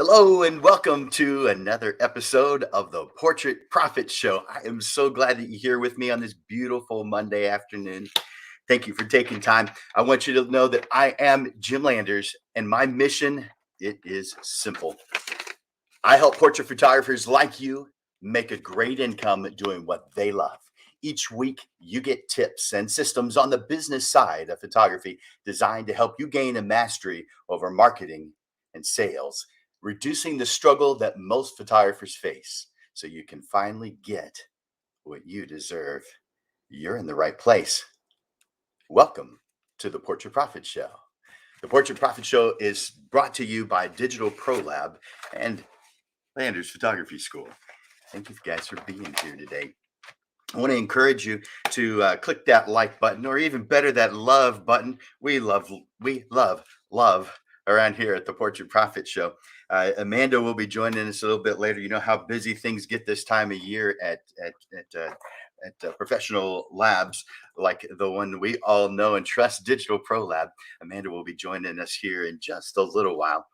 Hello and welcome to another episode of the Portrait Profit Show. I am so glad that you're here with me on this beautiful Monday afternoon. Thank you for taking time. I want you to know that I am Jim Landers and my mission it is simple. I help portrait photographers like you make a great income doing what they love. Each week, you get tips and systems on the business side of photography designed to help you gain a mastery over marketing and sales, reducing the struggle that most photographers face so you can finally get what you deserve. You're in the right place. Welcome to the Portrait Profit Show. The Portrait Profit Show is brought to you by Digital Pro Lab and Landers Photography School. Thank you guys for being here today. I want to encourage you to click that like button, or even better, that love button. We love around here at the Portrait Profit Show. Amanda will be joining us a little bit later. You know how busy things get this time of year at professional labs like the one we all know and trust, Digital Pro Lab. Amanda will be joining us here in just a little while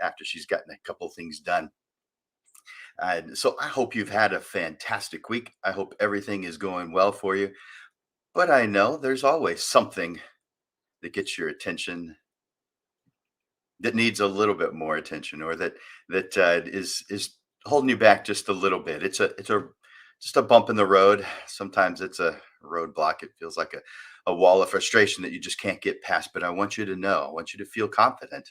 after she's gotten a couple things done. So I hope you've had a fantastic week. I hope everything is going well for you. But I know there's always something that gets your attention that needs a little bit more attention, or that is holding you back just a little bit. It's a just a bump in the road. Sometimes it's a roadblock. It feels like a wall of frustration that you just can't get past. But I want you to know, I want you to feel confident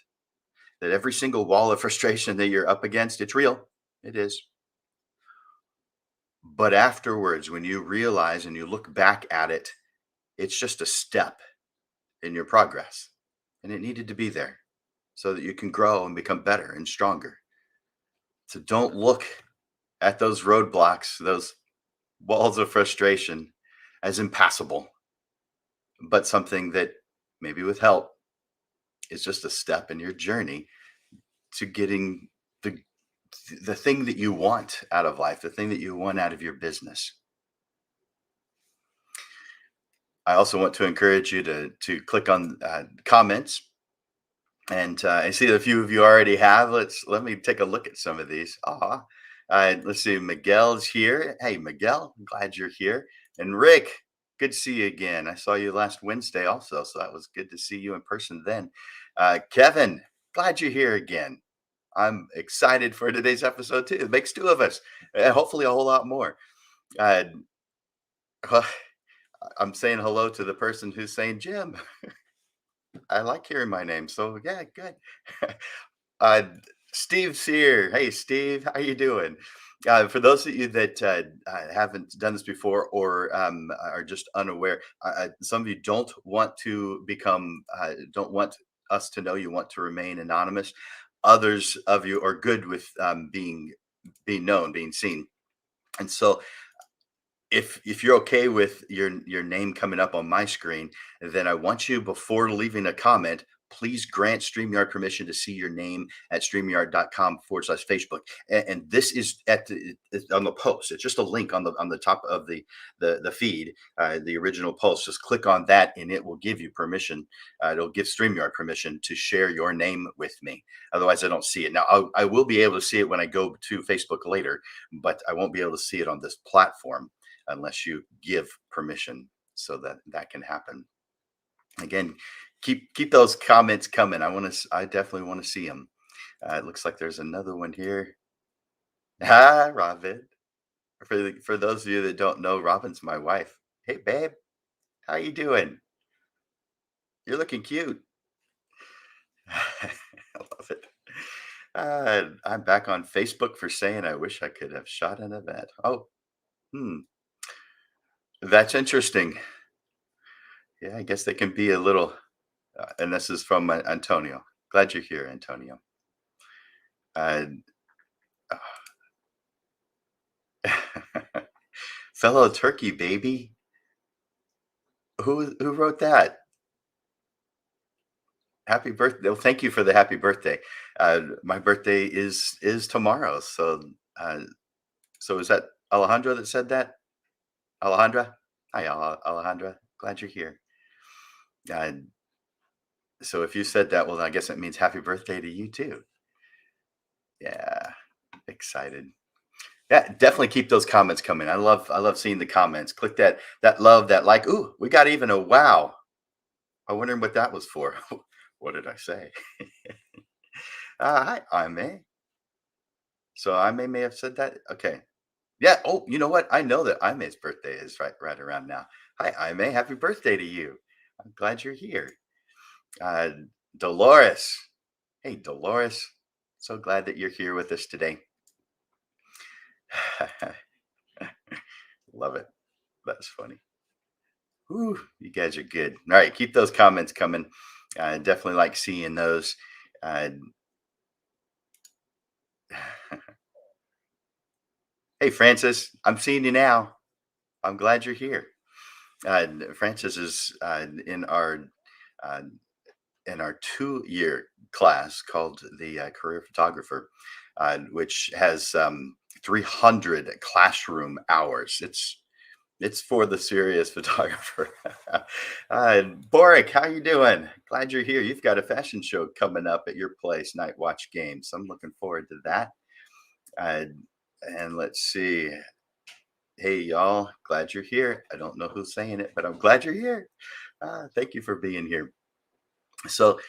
that every single wall of frustration that you're up against, it's real. It is. But afterwards, when you realize and you look back at it, it's just a step in your progress. And it needed to be there so that you can grow and become better and stronger. So don't look at those roadblocks, those walls of frustration as impassable, but something that maybe with help is just a step in your journey to getting the thing that you want out of life, the thing that you want out of your business. I also want to encourage you to click on comments, and I see that a few of you already have. Let me take a look at some of these. Let's see. Miguel's here. Hey, Miguel, I'm glad you're here. And Rick, good to see you again. I saw you last Wednesday also, so that was good to see you in person then. Kevin, glad you're here again. I'm excited for today's episode too. It makes two of us, hopefully a whole lot more. Uh, I'm saying hello to the person who's saying Jim. I like hearing my name, so yeah, good. uh, Steve's here. Hey, Steve, how you doing? For those of you that haven't done this before, or are just unaware, some of you don't want us to know. You want to remain anonymous. Others of you are good with being known, being seen, and so if you're okay with your name coming up on my screen, then I want you, before leaving a comment, please grant StreamYard permission to see your name at StreamYard.com/Facebook. And this is it's on the post. It's just a link on the top of the feed, the original post. Just click on that, and it will give you permission. It'll give StreamYard permission to share your name with me. Otherwise, I don't see it. Now, I will be able to see it when I go to Facebook later, but I won't be able to see it on this platform unless you give permission, so that that can happen. Again, keep those comments coming. I definitely want to see them. It looks like there's another one here. Hi, Robin. For those of you that don't know, Robin's my wife. Hey, babe, how you doing? You're looking cute. I love it. I'm back on Facebook for saying I wish I could have shot an event. Oh, hmm, that's interesting. Yeah, I guess they can be a little. And this is from Antonio. Glad you're here, Antonio. Uh, fellow turkey baby. Who wrote that? Happy birthday! Well, thank you for the happy birthday. My birthday is tomorrow, uh, so is that Alejandro that said that? Alejandra, hi, Alejandra. Glad you're here. Uh, so if you said that, well, I guess it means happy birthday to you too. Yeah, excited. Yeah, definitely keep those comments coming. I love seeing the comments. Click that love, that like. Ooh, we got even a wow. I wondering what that was for. What did I say? Hi, I May. So I may have said that. Okay. Yeah. Oh, you know what? I know that I May's birthday is right around now. Hi, I May. Happy birthday to you. I'm glad you're here. Uh, Dolores. Hey, Dolores. So glad that you're here with us today. Love it. That's funny. Ooh, you guys are good. All right, keep those comments coming. Definitely like seeing those. Uh, hey, Francis, I'm seeing you now. I'm glad you're here. Francis is uh, in our 2 year class called the Career Photographer, which has 300 classroom hours. It's for the serious photographer. Boric, how you doing? Glad you're here. You've got a fashion show coming up at your place, Night Watch Games. I'm looking forward to that. Uh, and let's see. Hey, y'all. Glad you're here. I don't know who's saying it, but I'm glad you're here. Thank you for being here. So,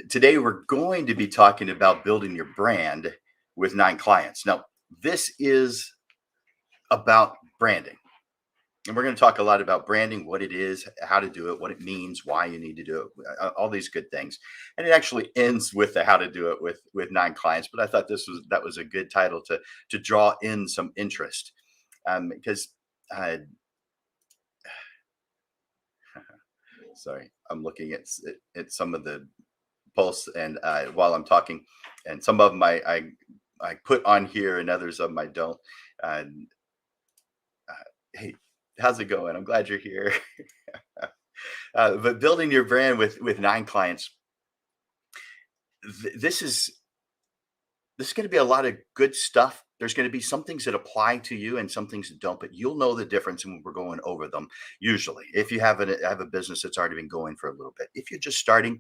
today we're going to be talking about building your brand with 9 clients. Now, this is about branding. And we're going to talk a lot about branding, what it is, how to do it, what it means, why you need to do it, all these good things. And it actually ends with the how to do it with 9 clients. But I thought that was a good title to draw in some interest, because uh, sorry, I'm looking at some of the posts and while I'm talking, and some of them I put on here, and others of them I don't. Uh, hey, how's it going? I'm glad you're here. But building your brand with 9 clients, this is going to be a lot of good stuff. There's going to be some things that apply to you and some things that don't, but you'll know the difference when we're going over them. Usually, if you have a business that's already been going for a little bit, if you're just starting,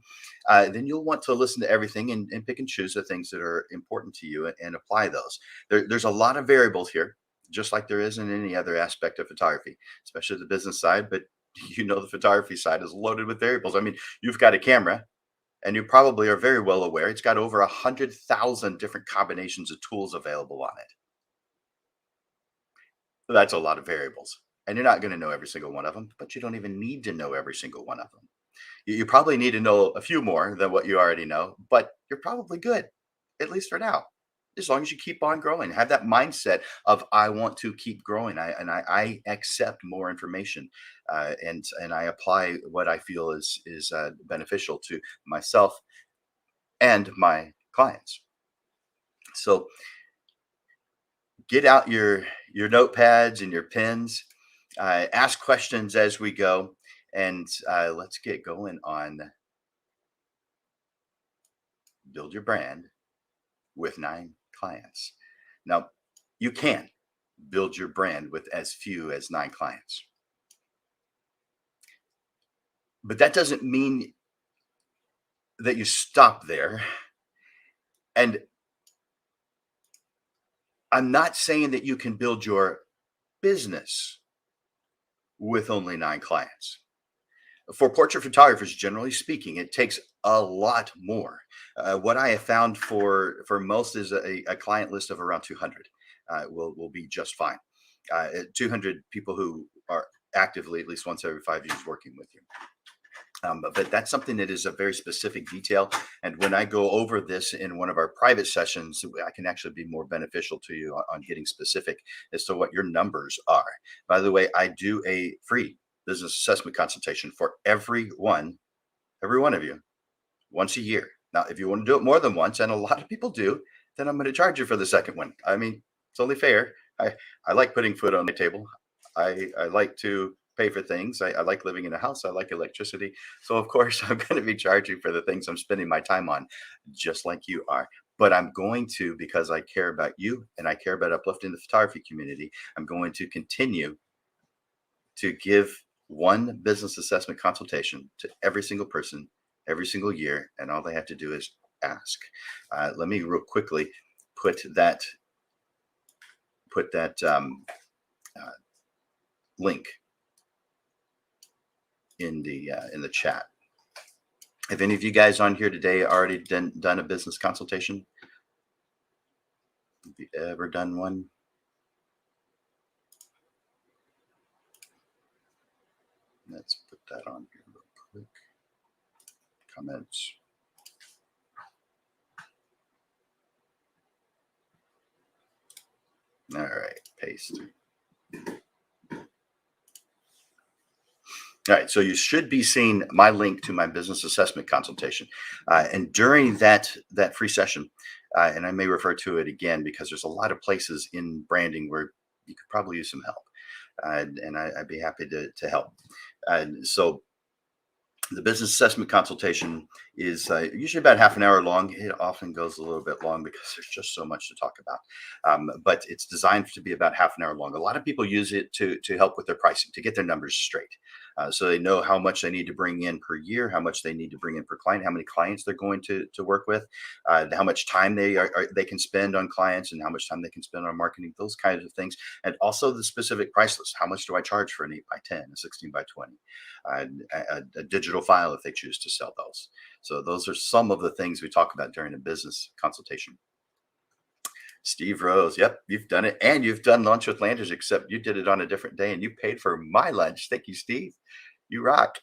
then you'll want to listen to everything and pick and choose the things that are important to you and apply those. There's a lot of variables here, just like there is in any other aspect of photography, especially the business side. But the photography side is loaded with variables. I mean, you've got a camera, and you probably are very well aware it's got over 100,000 different combinations of tools available on it. That's a lot of variables. And you're not going to know every single one of them, but you don't even need to know every single one of them. You probably need to know a few more than what you already know, but you're probably good, at least for now. As long as you keep on growing, have that mindset of I want to keep growing. I accept more information, and I apply what I feel is beneficial to myself and my clients. So get out your notepads and your pens. Ask questions as we go, and let's get going on build your brand with 9 clients. Now, you can build your brand with as few as 9 clients, but that doesn't mean that you stop there. And I'm not saying that you can build your business with only 9 clients. For portrait photographers, generally speaking, it takes a lot more. What I have found for most is a client list of around 200 will be just fine. 200 people who are actively at least once every 5 years working with you. But that's something that is a very specific detail. And when I go over this in one of our private sessions, I can actually be more beneficial to you on getting specific as to what your numbers are. By the way, I do a free business assessment consultation for every one of you, once a year. Now, if you want to do it more than once, and a lot of people do, then I'm going to charge you for the second one. I mean, it's only fair. I like putting food on the table. I like to pay for things. I like living in a house. I like electricity. So of course I'm going to be charging for the things I'm spending my time on, just like you are. But I'm going to, because I care about you and I care about uplifting the photography community, I'm going to continue to give one business assessment consultation to every single person every single year. And all they have to do is ask. Let me real quickly put that uh, link in the chat. Have any of you guys on here today already done a business consultation? Have you ever done one? Let's put that on here real quick. Comments. All right, paste. All right, so you should be seeing my link to my business assessment consultation, and during that free session, and I may refer to it again because there's a lot of places in branding where you could probably use some help, and I'd be happy to help. So the business assessment consultation is usually about half an hour long. It often goes a little bit long because there's just so much to talk about. But it's designed to be about half an hour long. A lot of people use it to help with their pricing, to get their numbers straight. So they know how much they need to bring in per year, how much they need to bring in per client, how many clients they're going to work with, how much time they can spend on clients, and how much time they can spend on marketing, those kinds of things. And also the specific price list. How much do I charge for an 8 by 10, a 16 by 20? A digital file if they choose to sell those. So those are some of the things we talk about during a business consultation. Steve Rose, yep, you've done it, and you've done lunch with Landers, except you did it on a different day, and you paid for my lunch. Thank you, Steve. You rock.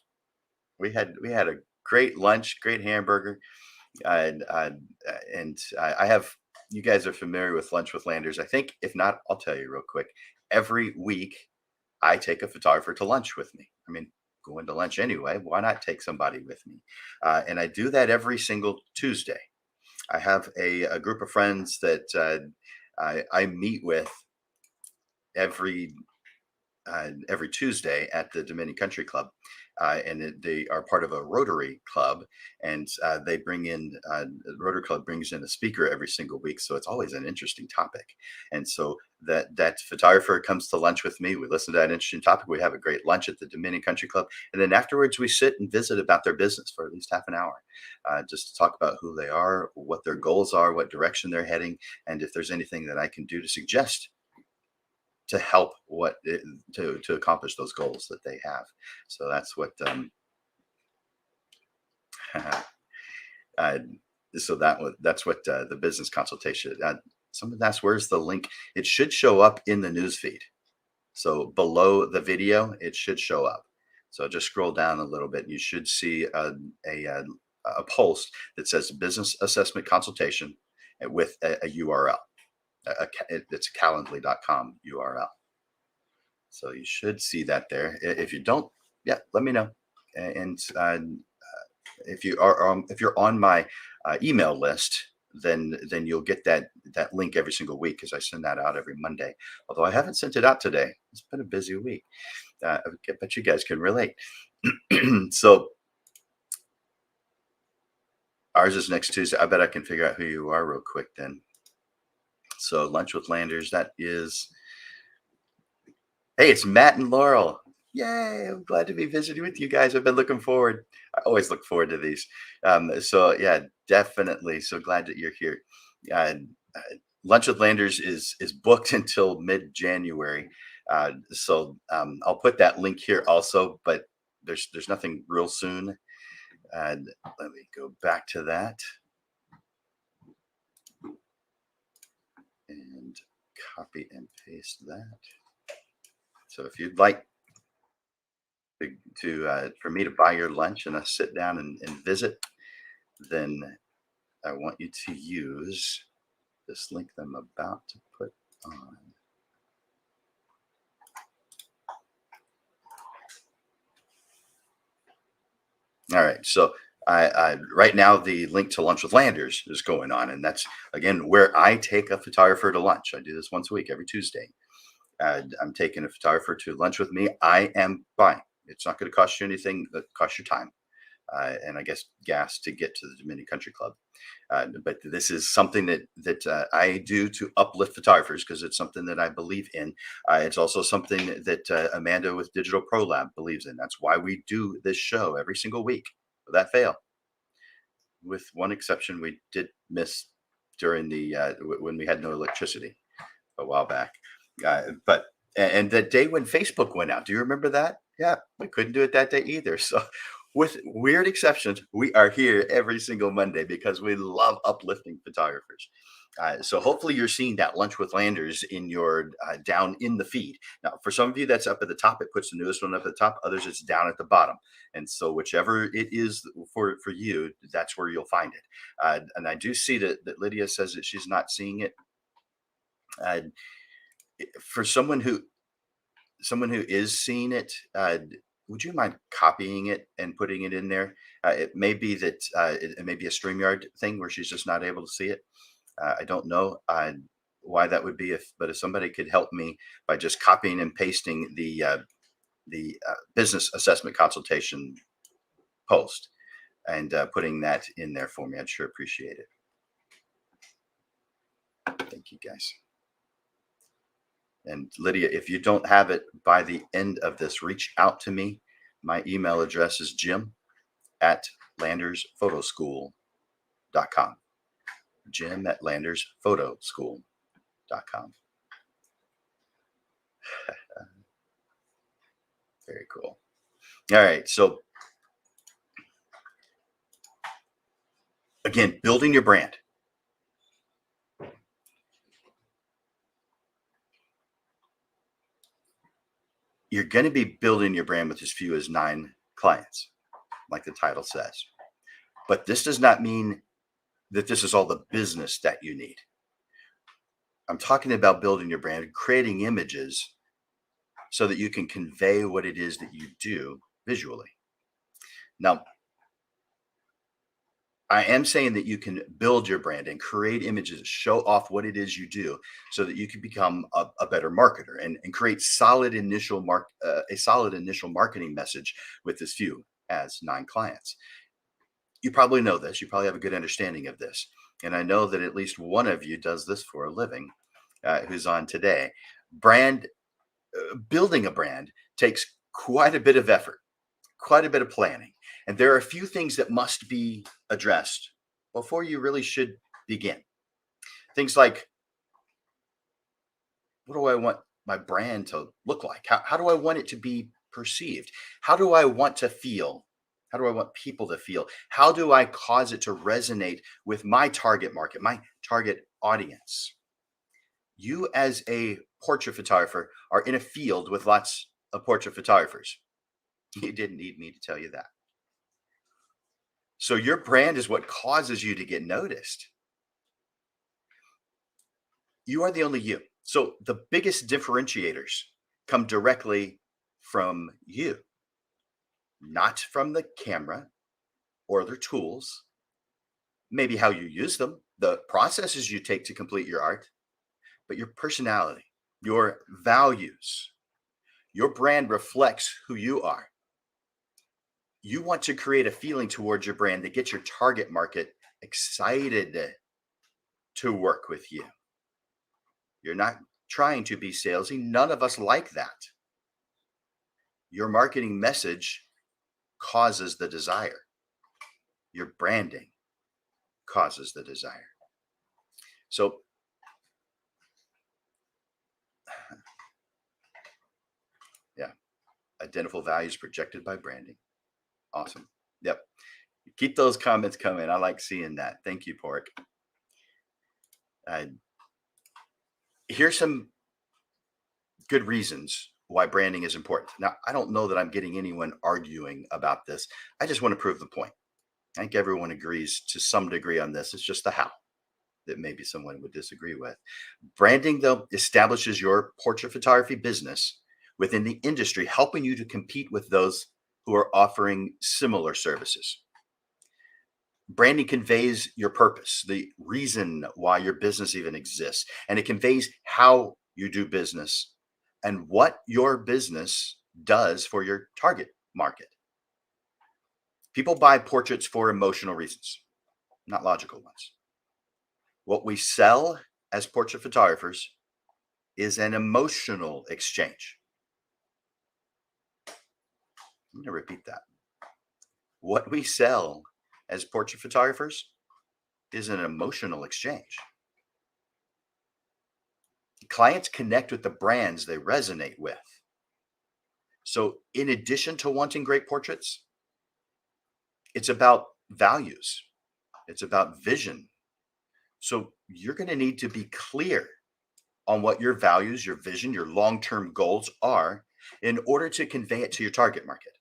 We had a great lunch, great hamburger, and I have. You guys are familiar with Lunch with Landers. I think if not, I'll tell you real quick. Every week, I take a photographer to lunch with me. I mean, going to lunch anyway. Why not take somebody with me? And I do that every single Tuesday. I have a group of friends that I meet with every every Tuesday at the Dominion Country Club, they are part of a Rotary Club, and they bring in the Rotary Club brings in a speaker every single week, so it's always an interesting topic. And so that photographer comes to lunch with me. We listen to that interesting topic. We have a great lunch at the Dominion Country Club, and then afterwards we sit and visit about their business for at least half an hour, just to talk about who they are, what their goals are, what direction they're heading, and if there's anything that I can do to suggest to help to accomplish those goals that they have. So that's what uh, that's what the business consultation. Someone asked, "Where's the link?" It should show up in the news feed. So below the video, it should show up. So just scroll down a little bit. You should see a post that says "business assessment consultation" with a URL. It's a calendly.com URL. So you should see that there. If you don't, yeah, let me know. And if you're on my email list, then you'll get that link every single week because I send that out every Monday. Although I haven't sent it out today. It's been a busy week. I bet you guys can relate. So ours is next Tuesday. I bet I can figure out who you are real quick then. So lunch with Landers. That is. Hey, it's Matt and Laurel. Yay! I'm glad to be visiting with you guys. I've been looking forward. I always look forward to these. So yeah, definitely. So glad that you're here. Uh, Lunch with Landers is booked until mid-January. So I'll put that link here also, but there's nothing real soon. And let me go back to that and copy and paste that. So if you'd like for me to buy your lunch and us sit down and visit, then I want you to use this link that I'm about to put on. All right, so I right now the link to Lunch with Landers is going on, and that's again where I take a photographer to lunch. I do this once a week, every Tuesday. I'm taking a photographer to lunch with me. I am buying. It's not going to cost you anything. That costs your time. And I guess gas to get to the Dominion Country Club. But this is something that I do to uplift photographers because it's something that I believe in. It's also something that Amanda with Digital Pro Lab believes in. That's why we do this show every single week. Without fail. With one exception, we did miss during the when we had no electricity a while back. But and the day when Facebook went out, do you remember that? Yeah, we couldn't do it that day either. So, with weird exceptions, we are here every single Monday because we love uplifting photographers. So hopefully you're seeing that lunch with Landers in your down in the feed. Now, for some of you, that's up at the top. It puts the newest one up at the top. Others, it's down at the bottom. And so whichever it is for you, that's where you'll find it. And I do see that Lydia says that she's not seeing it. Uh, for someone who is seeing it, would you mind copying it and putting it in there? It may be that it may be a StreamYard thing where she's just not able to see it. I don't know why that would be, but if somebody could help me by just copying and pasting the business assessment consultation post and putting that in there for me, I'd sure appreciate it. Thank you, guys. And Lydia, if you don't have it by the end of this, reach out to me. My email address is jim@landersphotoschool.com. jim@landersphotoschool.com. Very cool. All right. So again, building your brand. You're going to be building your brand with as few as 9 clients, like the title says. But this does not mean that this is all the business that you need. I'm talking about building your brand, creating images so that you can convey what it is that you do visually. Now, I am saying that you can build your brand and create images, show off what it is you do so that you can become a better marketer and create a solid initial marketing message with as few as 9 clients. You probably know this. You probably have a good understanding of this. And I know that at least one of you does this for a living who's on today. Building a brand takes quite a bit of effort, quite a bit of planning. And there are a few things that must be addressed before you really should begin. Things like, what do I want my brand to look like? How do I want it to be perceived? How do I want to feel? How do I want people to feel? How do I cause it to resonate with my target market, my target audience? You, as a portrait photographer, are in a field with lots of portrait photographers. You didn't need me to tell you that. So your brand is what causes you to get noticed. You are the only you. So the biggest differentiators come directly from you, not from the camera or their tools, maybe how you use them, the processes you take to complete your art, but your personality, your values. Your brand reflects who you are. You want to create a feeling towards your brand that gets your target market excited to work with you. You're not trying to be salesy. None of us like that. Your marketing message causes the desire. Your branding causes the desire. So, yeah, identifiable values projected by branding. Awesome. Yep. Keep those comments coming. I like seeing that. Thank you, Pork. Here's some good reasons why branding is important. Now, I don't know that I'm getting anyone arguing about this. I just want to prove the point. I think everyone agrees to some degree on this. It's just the how that maybe someone would disagree with. Branding, though, establishes your portrait photography business within the industry, helping you to compete with those who are offering similar services. Branding conveys your purpose, the reason why your business even exists, and it conveys how you do business and what your business does for your target market. People buy portraits for emotional reasons, not logical ones. What we sell as portrait photographers is an emotional exchange. I'm going to repeat that. What we sell as portrait photographers is an emotional exchange. Clients connect with the brands they resonate with. So, in addition to wanting great portraits, it's about values, it's about vision. So, you're going to need to be clear on what your values, your vision, your long term goals are in order to convey it to your target market.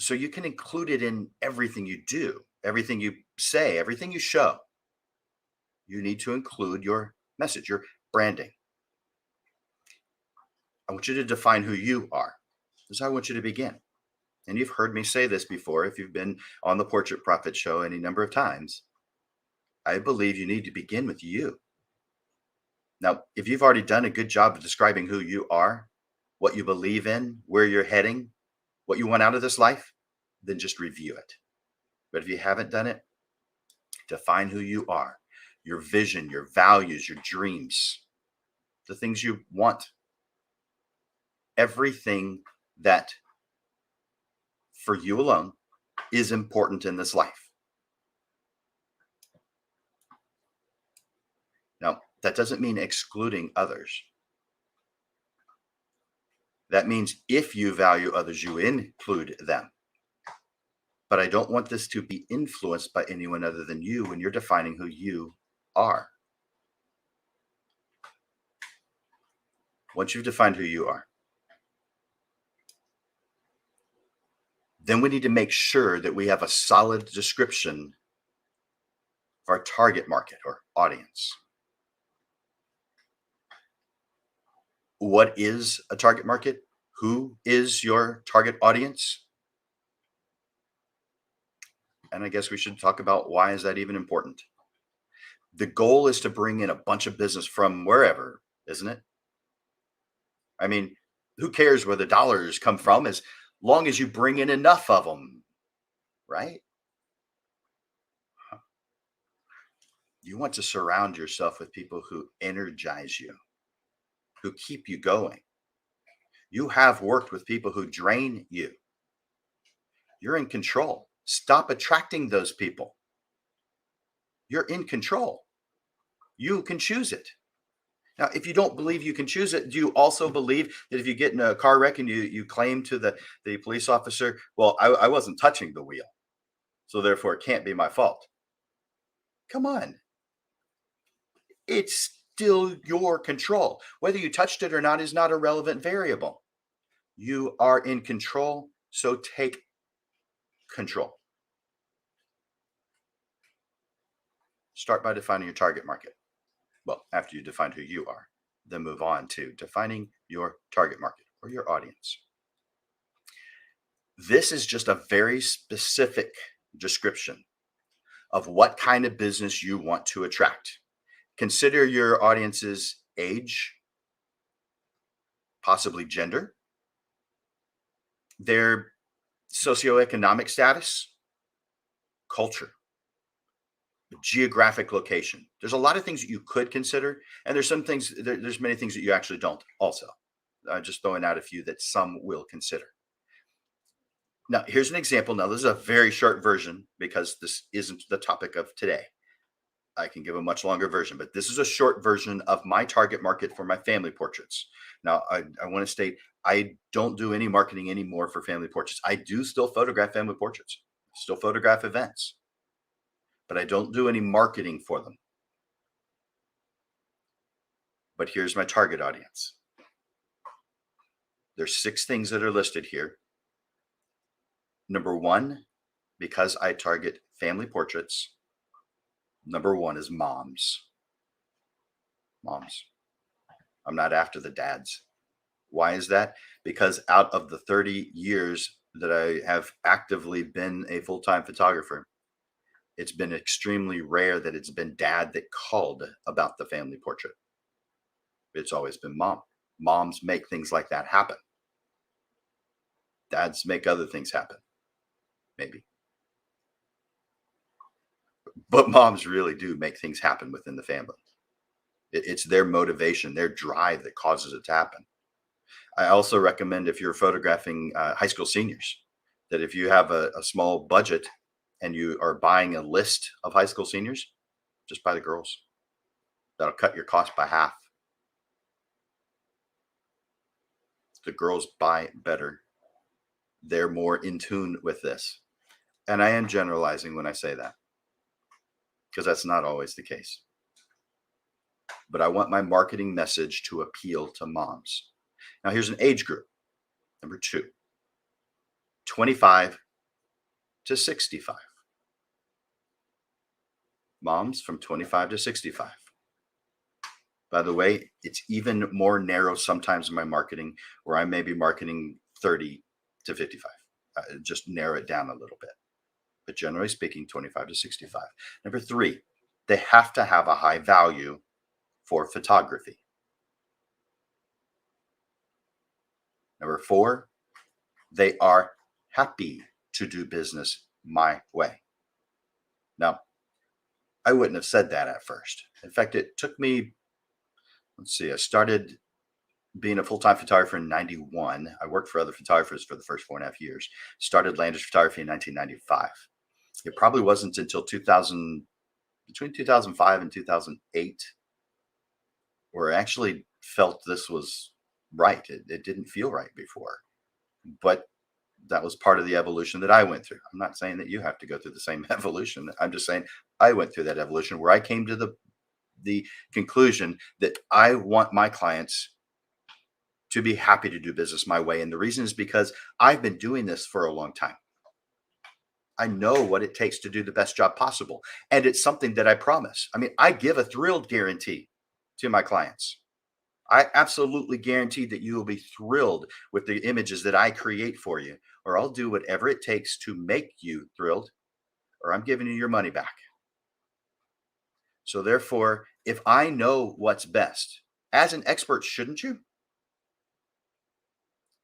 So, you can include it in everything you do, everything you say, everything you show. You need to include your message, your branding. I want you to define who you are. This is how I want you to begin. And you've heard me say this before if you've been on the Portrait Profit Show any number of times. I believe you need to begin with you. Now, if you've already done a good job of describing who you are, what you believe in, where you're heading, what you want out of this life, then just review it. But if you haven't done it, define who you are, your vision, your values, your dreams, the things you want, everything that for you alone is important in this life. Now, that doesn't mean excluding others. That means if you value others, you include them. But I don't want this to be influenced by anyone other than you when you're defining who you are. Once you've defined who you are, then we need to make sure that we have a solid description of our target market or audience. What is a target market? Who is your target audience? And I guess we should talk about why is that even important? The goal is to bring in a bunch of business from wherever, isn't it? I mean, who cares where the dollars come from as long as you bring in enough of them, right? You want to surround yourself with people who energize you, who keep you going. You have worked with people who drain you. You're in control. Stop attracting those people. You're in control. You can choose it. Now, if you don't believe you can choose it, do you also believe that if you get in a car wreck and you claim to the police officer, well, I wasn't touching the wheel, so therefore it can't be my fault? Come on. It's still your control. Whether you touched it or not is not a relevant variable. You are in control, so take control. Start by defining your target market. Well, after you define who you are, then move on to defining your target market or your audience. This is just a very specific description of what kind of business you want to attract. Consider your audience's age, possibly gender, their socioeconomic status, culture, geographic location. There's a lot of things that you could consider, and there's some things, there's many things that you actually don't also. Just throwing out a few that some will consider. Now, here's an example. Now, this is a very short version because this isn't the topic of today. I can give a much longer version, but this is a short version of my target market for my family portraits. Now, I want to state I don't do any marketing anymore for family portraits. I do still photograph family portraits, still photograph events, but I don't do any marketing for them. But here's my target audience. There's 6 things that are listed here. Number 1, because I target family portraits, number 1 is moms. Moms. I'm not after the dads. Why is that? Because out of the 30 years that I have actively been a full-time photographer, it's been extremely rare that it's been dad that called about the family portrait. It's always been mom. Moms make things like that happen. Dads make other things happen, maybe. But moms really do make things happen within the family. It's their motivation, their drive that causes it to happen. I also recommend if you're photographing high school seniors, that if you have a small budget and you are buying a list of high school seniors, just buy the girls. That'll cut your cost by half. The girls buy better. They're more in tune with this. And I am generalizing when I say that, because that's not always the case. But I want my marketing message to appeal to moms. Now, here's an age group. Number two, 25 to 65. Moms from 25 to 65. By the way, it's even more narrow sometimes in my marketing, where I may be marketing 30 to 55. Just narrow it down a little bit. But generally speaking, 25 to 65. Number three, they have to have a high value for photography. Number four, they are happy to do business my way. Now, I wouldn't have said that at first. In fact, it took me, I started being a full-time photographer in 91. I worked for other photographers for the first 4.5 years. Started Landish Photography in 1995. It probably wasn't until 2000, between 2005 and 2008, where I actually felt this was right. It didn't feel right before, but that was part of the evolution that I went through. I'm not saying that you have to go through the same evolution. I'm just saying I went through that evolution where I came to the conclusion that I want my clients to be happy to do business my way. And the reason is because I've been doing this for a long time. I know what it takes to do the best job possible. And it's something that I promise. I mean, I give a thrilled guarantee to my clients. I absolutely guarantee that you will be thrilled with the images that I create for you, or I'll do whatever it takes to make you thrilled, or I'm giving you your money back. So therefore, if I know what's best, as an expert, shouldn't you?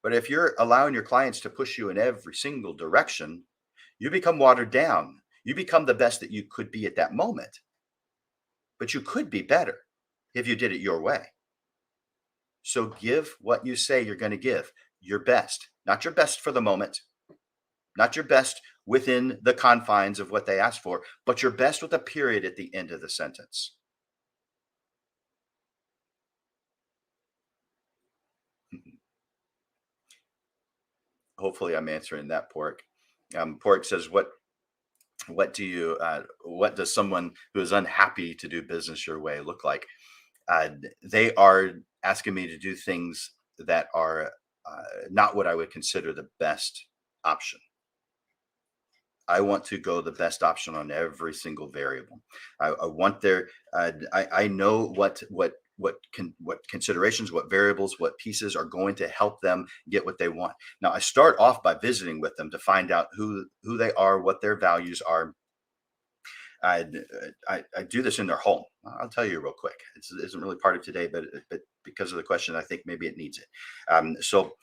But if you're allowing your clients to push you in every single direction, you become watered down. You become the best that you could be at that moment. But you could be better if you did it your way. So give what you say you're going to give, your best, not your best for the moment, not your best within the confines of what they asked for, but your best with a period at the end of the sentence. Hopefully I'm answering that, Pork. Pork says, what does someone who is unhappy to do business your way look like? They are asking me to do things that are not what I would consider the best option. I want to go the best option on every single variable. I want their. I know what considerations, what variables, what pieces are going to help them get what they want. Now, I start off by visiting with them to find out who they are, what their values are. I, I do this in their home. I'll tell you real quick. It isn't really part of today, but because of the question, I think maybe it needs it. So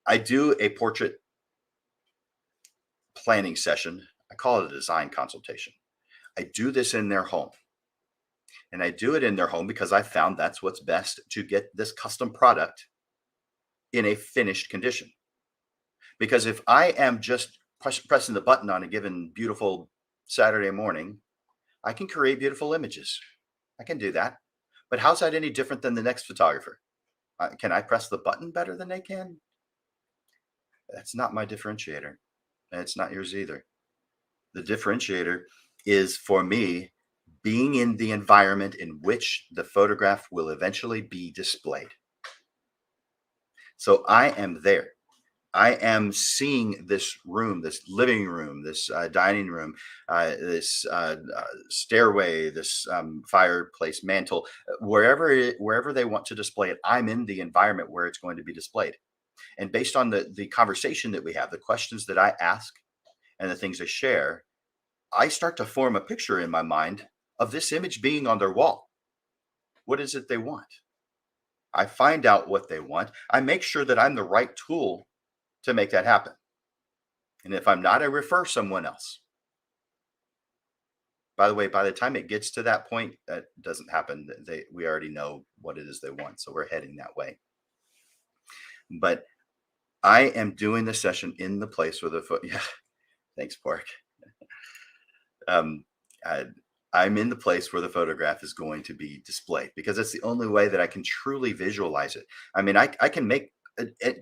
I do a portrait planning session. I call it a design consultation. I do this in their home. And I do it in their home because I found that's what's best to get this custom product in a finished condition. Because if I am just pressing the button on a given beautiful Saturday morning, I can create beautiful images. I can do that. But how's that any different than the next photographer? Can I press the button better than they can? That's not my differentiator. And it's not yours either. The differentiator is, for me, being in the environment in which the photograph will eventually be displayed. So I am there. I am seeing this room, this living room, this dining room, this stairway, this fireplace, mantle, wherever they want to display it. I'm in the environment where it's going to be displayed. And based on the conversation that we have, the questions that I ask, and the things I share, I start to form a picture in my mind of this image being on their wall. What is it they want? I find out what they want. I make sure that I'm the right tool to make that happen. And if I'm not, I refer someone else. By the way, by the time it gets to that point, that doesn't happen. We already know what it is they want. So we're heading that way. But I am doing the session in the place where yeah, thanks, Pork. Um, I, I'm in the place where the photograph is going to be displayed because it's the only way that I can truly visualize it. I mean, I can make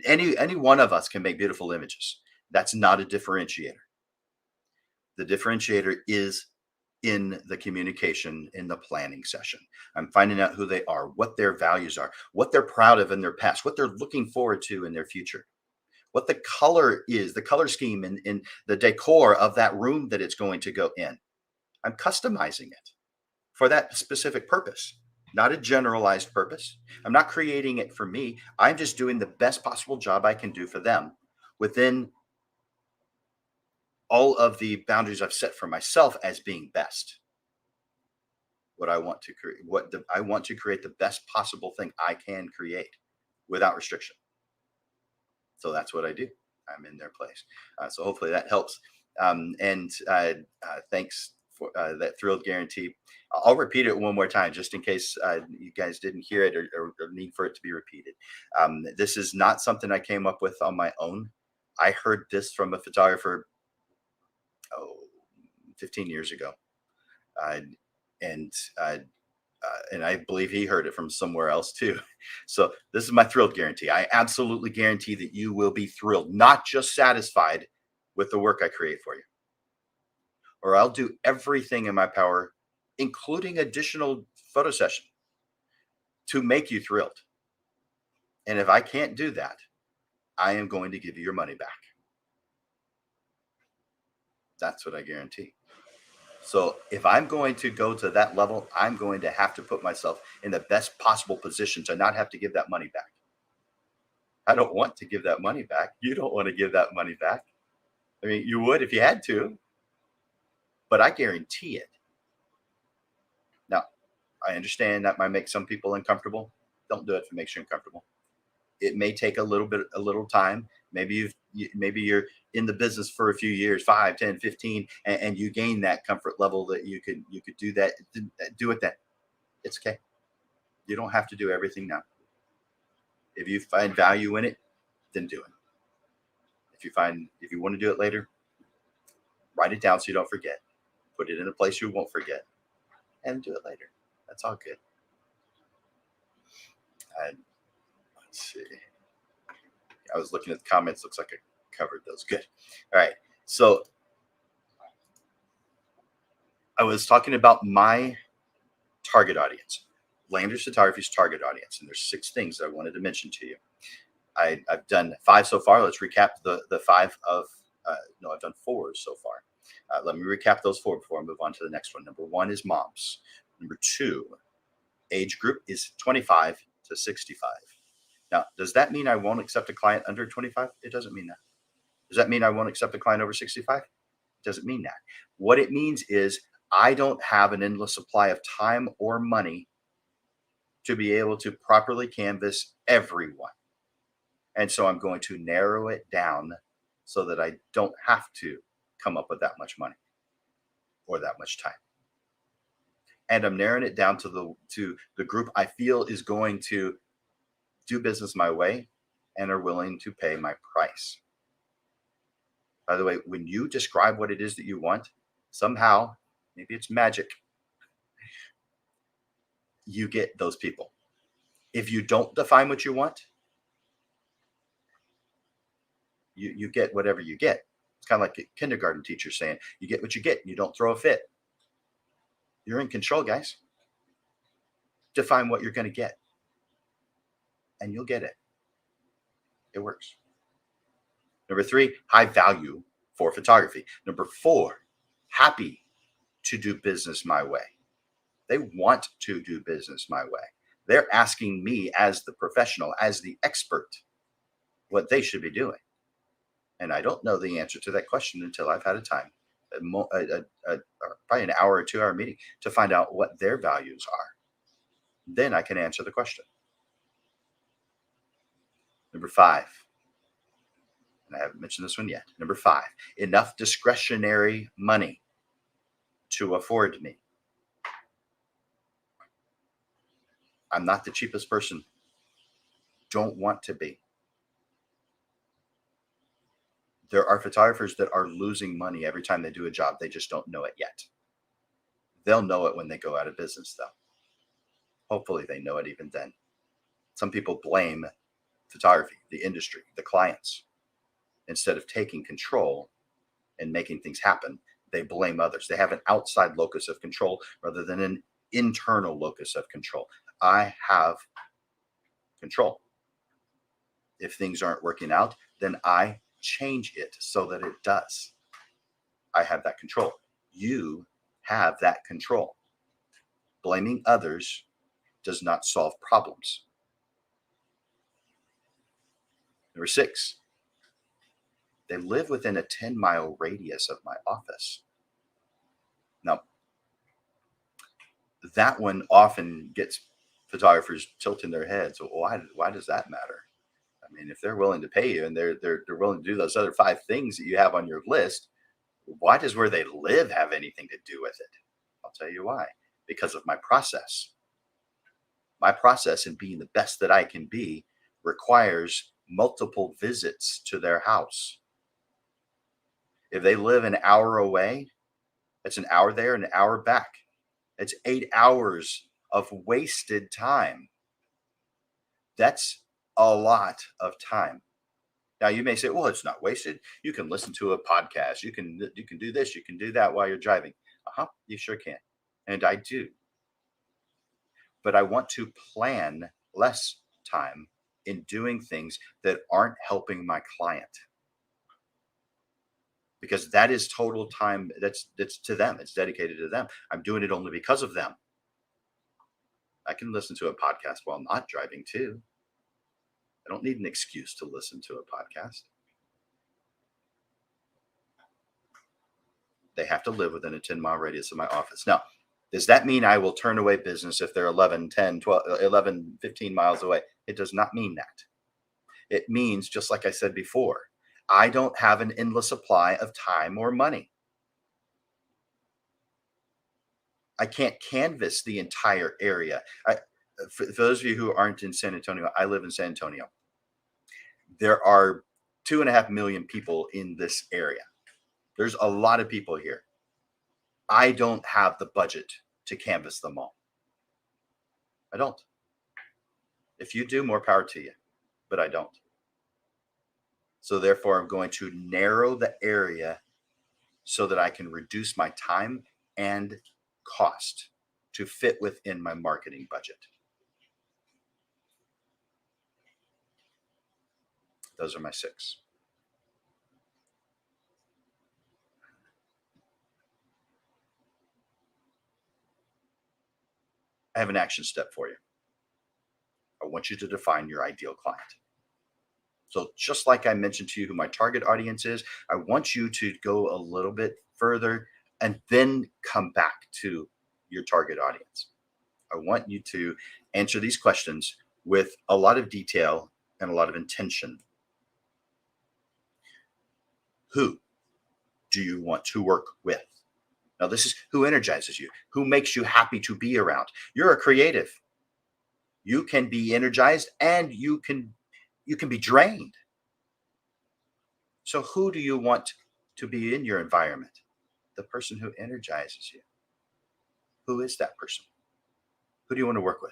any one of us can make beautiful images. That's not a differentiator. The differentiator is in the communication in the planning session. I'm finding out who they are, what their values are, what they're proud of in their past, what they're looking forward to in their future, what the color is, the color scheme in the decor of that room that it's going to go in. I'm customizing it for that specific purpose, not a generalized purpose. I'm not creating it for me. I'm just doing the best possible job I can do for them within all of the boundaries I've set for myself as being best. What I want to create, I want to create the best possible thing I can create without restriction. So that's what I do. I'm in their place. So hopefully that helps. And thanks for that thrilled guarantee. I'll repeat it one more time just in case you guys didn't hear it or need for it to be repeated. This is not something I came up with on my own. I heard this from a photographer, 15 years ago. Uh, and and I believe he heard it from somewhere else too. So this is my thrilled guarantee. I absolutely guarantee that you will be thrilled, not just satisfied with the work I create for you. Or I'll do everything in my power, including additional photo session, to make you thrilled. And if I can't do that, I am going to give you your money back. That's what I guarantee. So if I'm going to go to that level, I'm going to have to put myself in the best possible position to not have to give that money back. I don't want to give that money back. You don't want to give that money back. I mean, you would if you had to, but I guarantee it. Now, I understand that might make some people uncomfortable. Don't do it if it makes you uncomfortable. It may take a little time. Maybe you're in the business for a few years, 5, 10, 15, and you gain that comfort level that you could do that, do it then. It's okay. You don't have to do everything now. If you find value in it, then do it. If you want to do it later, write it down so you don't forget. Put it in a place you won't forget and do it later. That's all good. Let's see. I was looking at the comments. Looks like I covered those. Good. All right. So I was talking about my target audience, Landers Photography's target audience. And there's 6 things that I wanted to mention to you. I've done 5 so far. Let's recap the 5 of, no, I've done 4 so far. Let me recap those 4 before I move on to the next one. Number 1 is moms. Number 2, age group is 25 to 65. Now, does that mean I won't accept a client under 25? It doesn't mean that. Does that mean I won't accept a client over 65? It doesn't mean that. What it means is I don't have an endless supply of time or money to be able to properly canvas everyone. And so I'm going to narrow it down so that I don't have to come up with that much money or that much time. And I'm narrowing it down to the group I feel is going to do business my way and are willing to pay my price. By the way, when you describe what it is that you want, somehow, maybe it's magic, you get those people. If you don't define what you want, you get whatever you get. It's kind of like a kindergarten teacher saying, you get what you get, you don't throw a fit. You're in control, guys. Define what you're going to get, and you'll get it. It works. Number 3, high value for photography. Number 4, happy to do business my way. They want to do business my way. They're asking me as the professional, as the expert, what they should be doing. And I don't know the answer to that question until I've had a time, probably an hour or 2 hour meeting to find out what their values are. Then I can answer the question. Number 5, and I haven't mentioned this one yet. Number 5, enough discretionary money to afford me. I'm not the cheapest person. Don't want to be. There are photographers that are losing money every time they do a job. They just don't know it yet. They'll know it when they go out of business, though. Hopefully, they know it even then. Some people blame photography, the industry, the clients. Instead of taking control and making things happen, they blame others. They have an outside locus of control rather than an internal locus of control. I have control. If things aren't working out, then I change it so that it does. I have that control. You have that control. Blaming others does not solve problems. Number 6, they live within a 10-mile radius of my office. Now, that one often gets photographers tilting their heads. So why does that matter? I mean, if they're willing to pay you and they're willing to do those other 5 things that you have on your list, why does where they live have anything to do with it? I'll tell you why. Because of my process. My process in being the best that I can be requires multiple visits to their house. If they live an hour away, it's an hour there and an hour back. It's 8 hours of wasted time. That's a lot of time. Now you may say, well, it's not wasted. You can listen to a podcast. You can do this. You can do that while you're driving. You sure can. And I do. But I want to plan less time in doing things that aren't helping my client. Because that is total time that's to them. It's dedicated to them. I'm doing it only because of them. I can listen to a podcast while not driving too. I don't need an excuse to listen to a podcast. They have to live within a 10-mile radius of my office. Now, does that mean I will turn away business if they're 11, 10, 12, 11, 15 miles away? It does not mean that. It means, just like I said before, I don't have an endless supply of time or money. I can't canvass the entire area. For those of you who aren't in San Antonio, I live in San Antonio. There are 2.5 million people in this area. There's a lot of people here. I don't have the budget to canvass them all. I don't. If you do, more power to you, but I don't. So therefore, I'm going to narrow the area so that I can reduce my time and cost to fit within my marketing budget. Those are my 6. I have an action step for you. I want you to define your ideal client. So just like I mentioned to you who my target audience is, I want you to go a little bit further and then come back to your target audience. I want you to answer these questions with a lot of detail and a lot of intention. Who do you want to work with? Now, this is who energizes you, who makes you happy to be around. You're a creative. You can be energized and you can be drained. So who do you want to be in your environment? The person who energizes you. Who is that person? Who do you want to work with?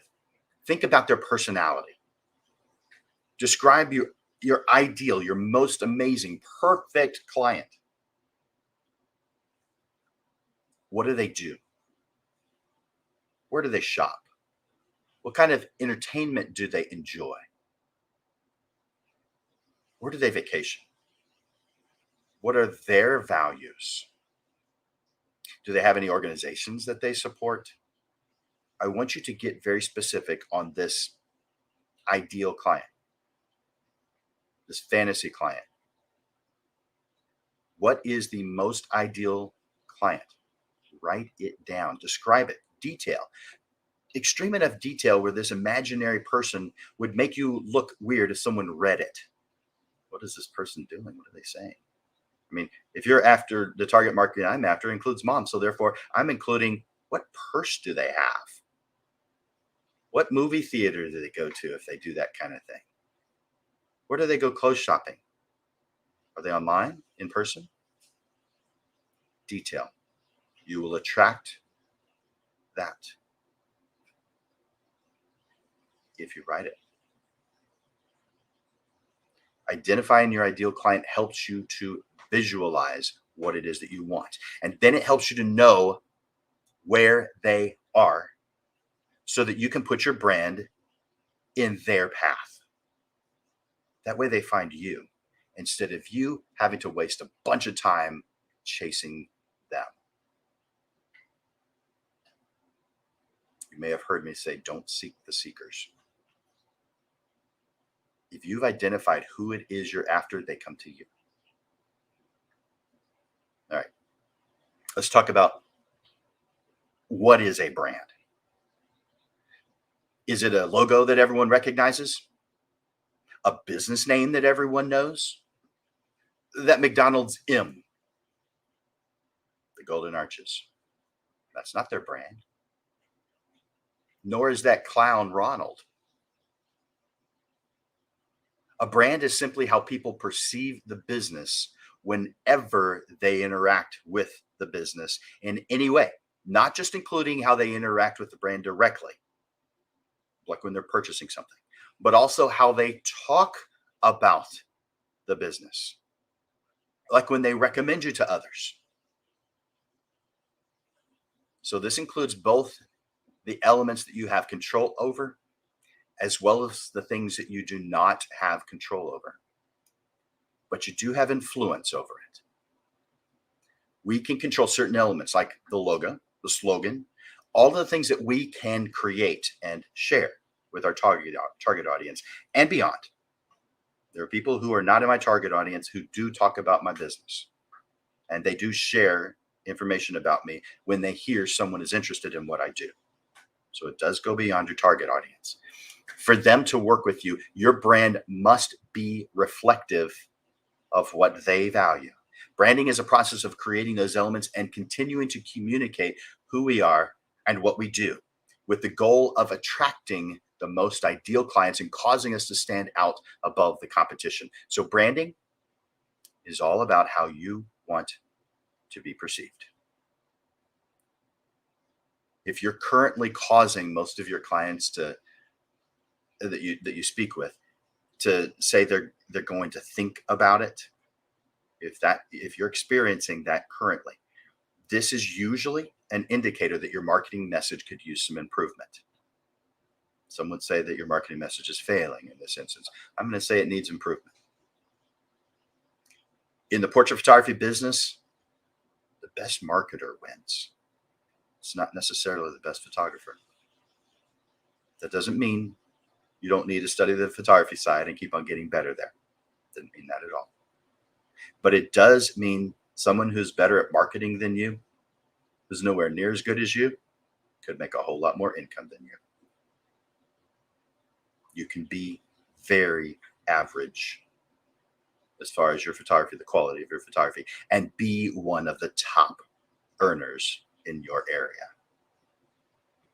Think about their personality. Describe your ideal, your most amazing, perfect client. What do they do? Where do they shop? What kind of entertainment do they enjoy? Where do they vacation? What are their values? Do they have any organizations that they support? I want you to get very specific on this ideal client, this fantasy client. What is the most ideal client? Write it down, describe it, detail. Extreme enough detail where this imaginary person would make you look weird if someone read it. What is this person doing? What are they saying? I mean, if you're after the target market I'm after includes moms. So therefore, I'm including what purse do they have? What movie theater do they go to if they do that kind of thing? Where do they go clothes shopping? Are they online, in person? Detail. You will attract that if you write it. Identifying your ideal client helps you to visualize what it is that you want. And then it helps you to know where they are so that you can put your brand in their path. That way they find you instead of you having to waste a bunch of time chasing them. You may have heard me say, don't seek the seekers. If you've identified who it is you're after, they come to you. All right. Let's talk about what is a brand. Is it a logo that everyone recognizes? A business name that everyone knows? That McDonald's M, the Golden Arches. That's not their brand. Nor is that clown Ronald. A brand is simply how people perceive the business whenever they interact with the business in any way, not just including how they interact with the brand directly, like when they're purchasing something, but also how they talk about the business, like when they recommend you to others. So this includes both the elements that you have control over as well as the things that you do not have control over. But you do have influence over it. We can control certain elements like the logo, the slogan, all the things that we can create and share with our target audience and beyond. There are people who are not in my target audience who do talk about my business, and they do share information about me when they hear someone is interested in what I do. So it does go beyond your target audience. For them to work with you, your brand must be reflective of what they value. Branding is a process of creating those elements and continuing to communicate who we are and what we do with the goal of attracting the most ideal clients and causing us to stand out above the competition. So branding is all about how you want to be perceived. If you're currently causing most of your clients that you speak with to say they're going to think about it, if you're experiencing that currently, this is usually an indicator that your marketing message could use some improvement. Some would say that your marketing message is failing in this instance. I'm going to say it needs improvement. In the portrait photography business, the best marketer wins. It's not necessarily the best photographer. That doesn't mean you don't need to study the photography side and keep on getting better there. Didn't mean that at all. But it does mean someone who's better at marketing than you, who's nowhere near as good as you, could make a whole lot more income than you. You can be very average as far as your photography, the quality of your photography, and be one of the top earners in your area.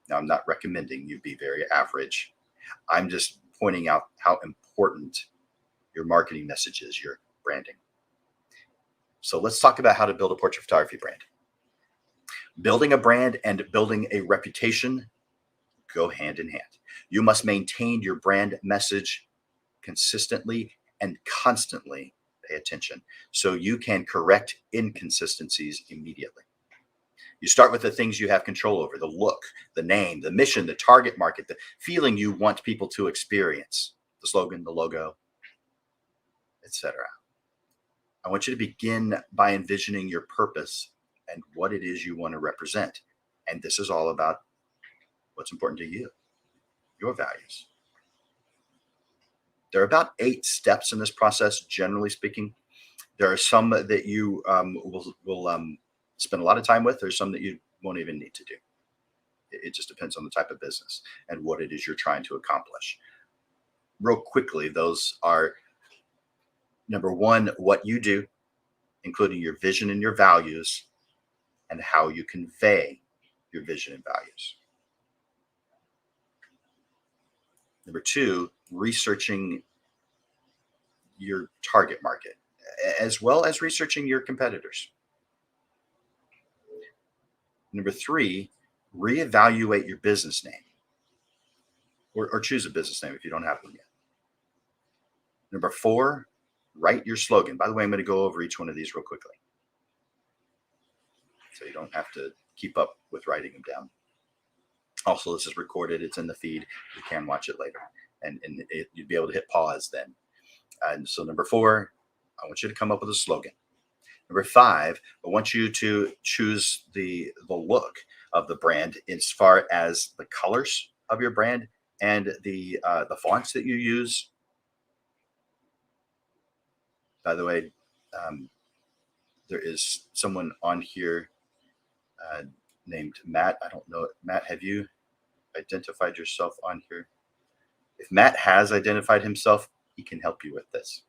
Now, I'm not recommending you be very average. I'm just pointing out how important your marketing message is, your branding. So let's talk about how to build a portrait photography brand. Building a brand and building a reputation go hand in hand. You must maintain your brand message consistently and constantly pay attention so you can correct inconsistencies immediately. You start with the things you have control over: the look, the name, the mission, the target market, the feeling you want people to experience, the slogan, the logo, etc. I want you to begin by envisioning your purpose and what it is you want to represent. And this is all about what's important to you, your values. There are about 8 steps in this process, generally speaking. There are some that you will spend a lot of time with. There's some that you won't even need to do. It just depends on the type of business and what it is you're trying to accomplish. Real quickly, those are: number 1, what you do, including your vision and your values, and how you convey your vision and values. Number 2, researching your target market, as well as researching your competitors. Number 3, Reevaluate your business name, or choose a business name if you don't have one yet. Number 4, write your slogan. By the way, I'm going to go over each one of these real quickly, so you don't have to keep up with writing them down. Also, this is recorded. It's in the feed. You can watch it later. And you'd be able to hit pause then. And so number 4, I want you to come up with a slogan. Number 5, I want you to choose the look of the brand as far as the colors of your brand and the fonts that you use. By the way, there is someone on here named Matt. I don't know. Matt, have you identified yourself on here? If Matt has identified himself, he can help you with this.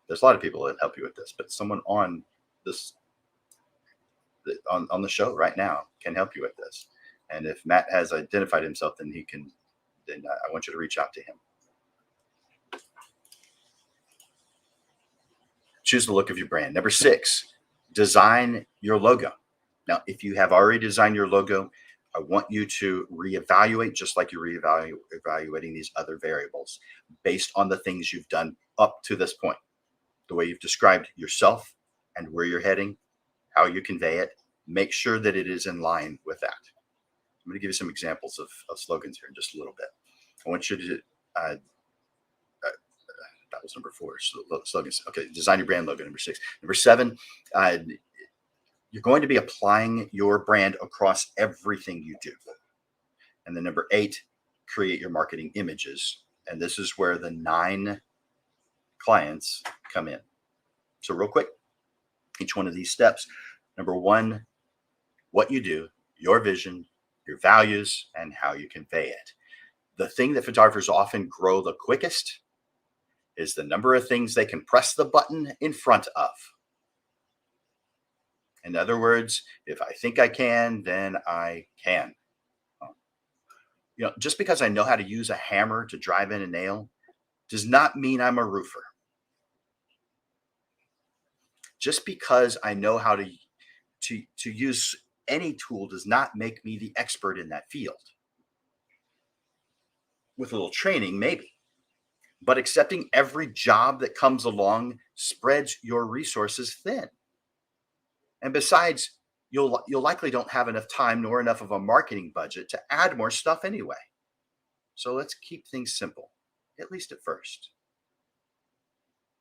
There's a lot of people that help you with this, but someone on this on the show right now can help you with this. And if Matt has identified himself, then he can. Then I want you to reach out to him. Choose the look of your brand. Number 6, design your logo. Now, if you have already designed your logo, I want you to reevaluate, just like you're evaluating these other variables based on the things you've done up to this point. The way you've described yourself and where you're heading, how you convey it, make sure that it is in line with that. I'm going to give you some examples of slogans here in just a little bit. I want you to, that was number 4, slogans. Okay, design your brand logo, number 6. Number 7, you're going to be applying your brand across everything you do. And then number 8, create your marketing images. And this is where the 9 clients come in. So real quick, each one of these steps. Number 1, what you do, your vision, your values, and how you convey it. The thing that photographers often grow the quickest is the number of things they can press the button in front of. In other words, if I think I can, then I can. Just because I know how to use a hammer to drive in a nail does not mean I'm a roofer. Just because I know how to use any tool does not make me the expert in that field. With a little training, maybe. But accepting every job that comes along spreads your resources thin. And besides, you'll likely don't have enough time nor enough of a marketing budget to add more stuff anyway. So let's keep things simple, at least at first.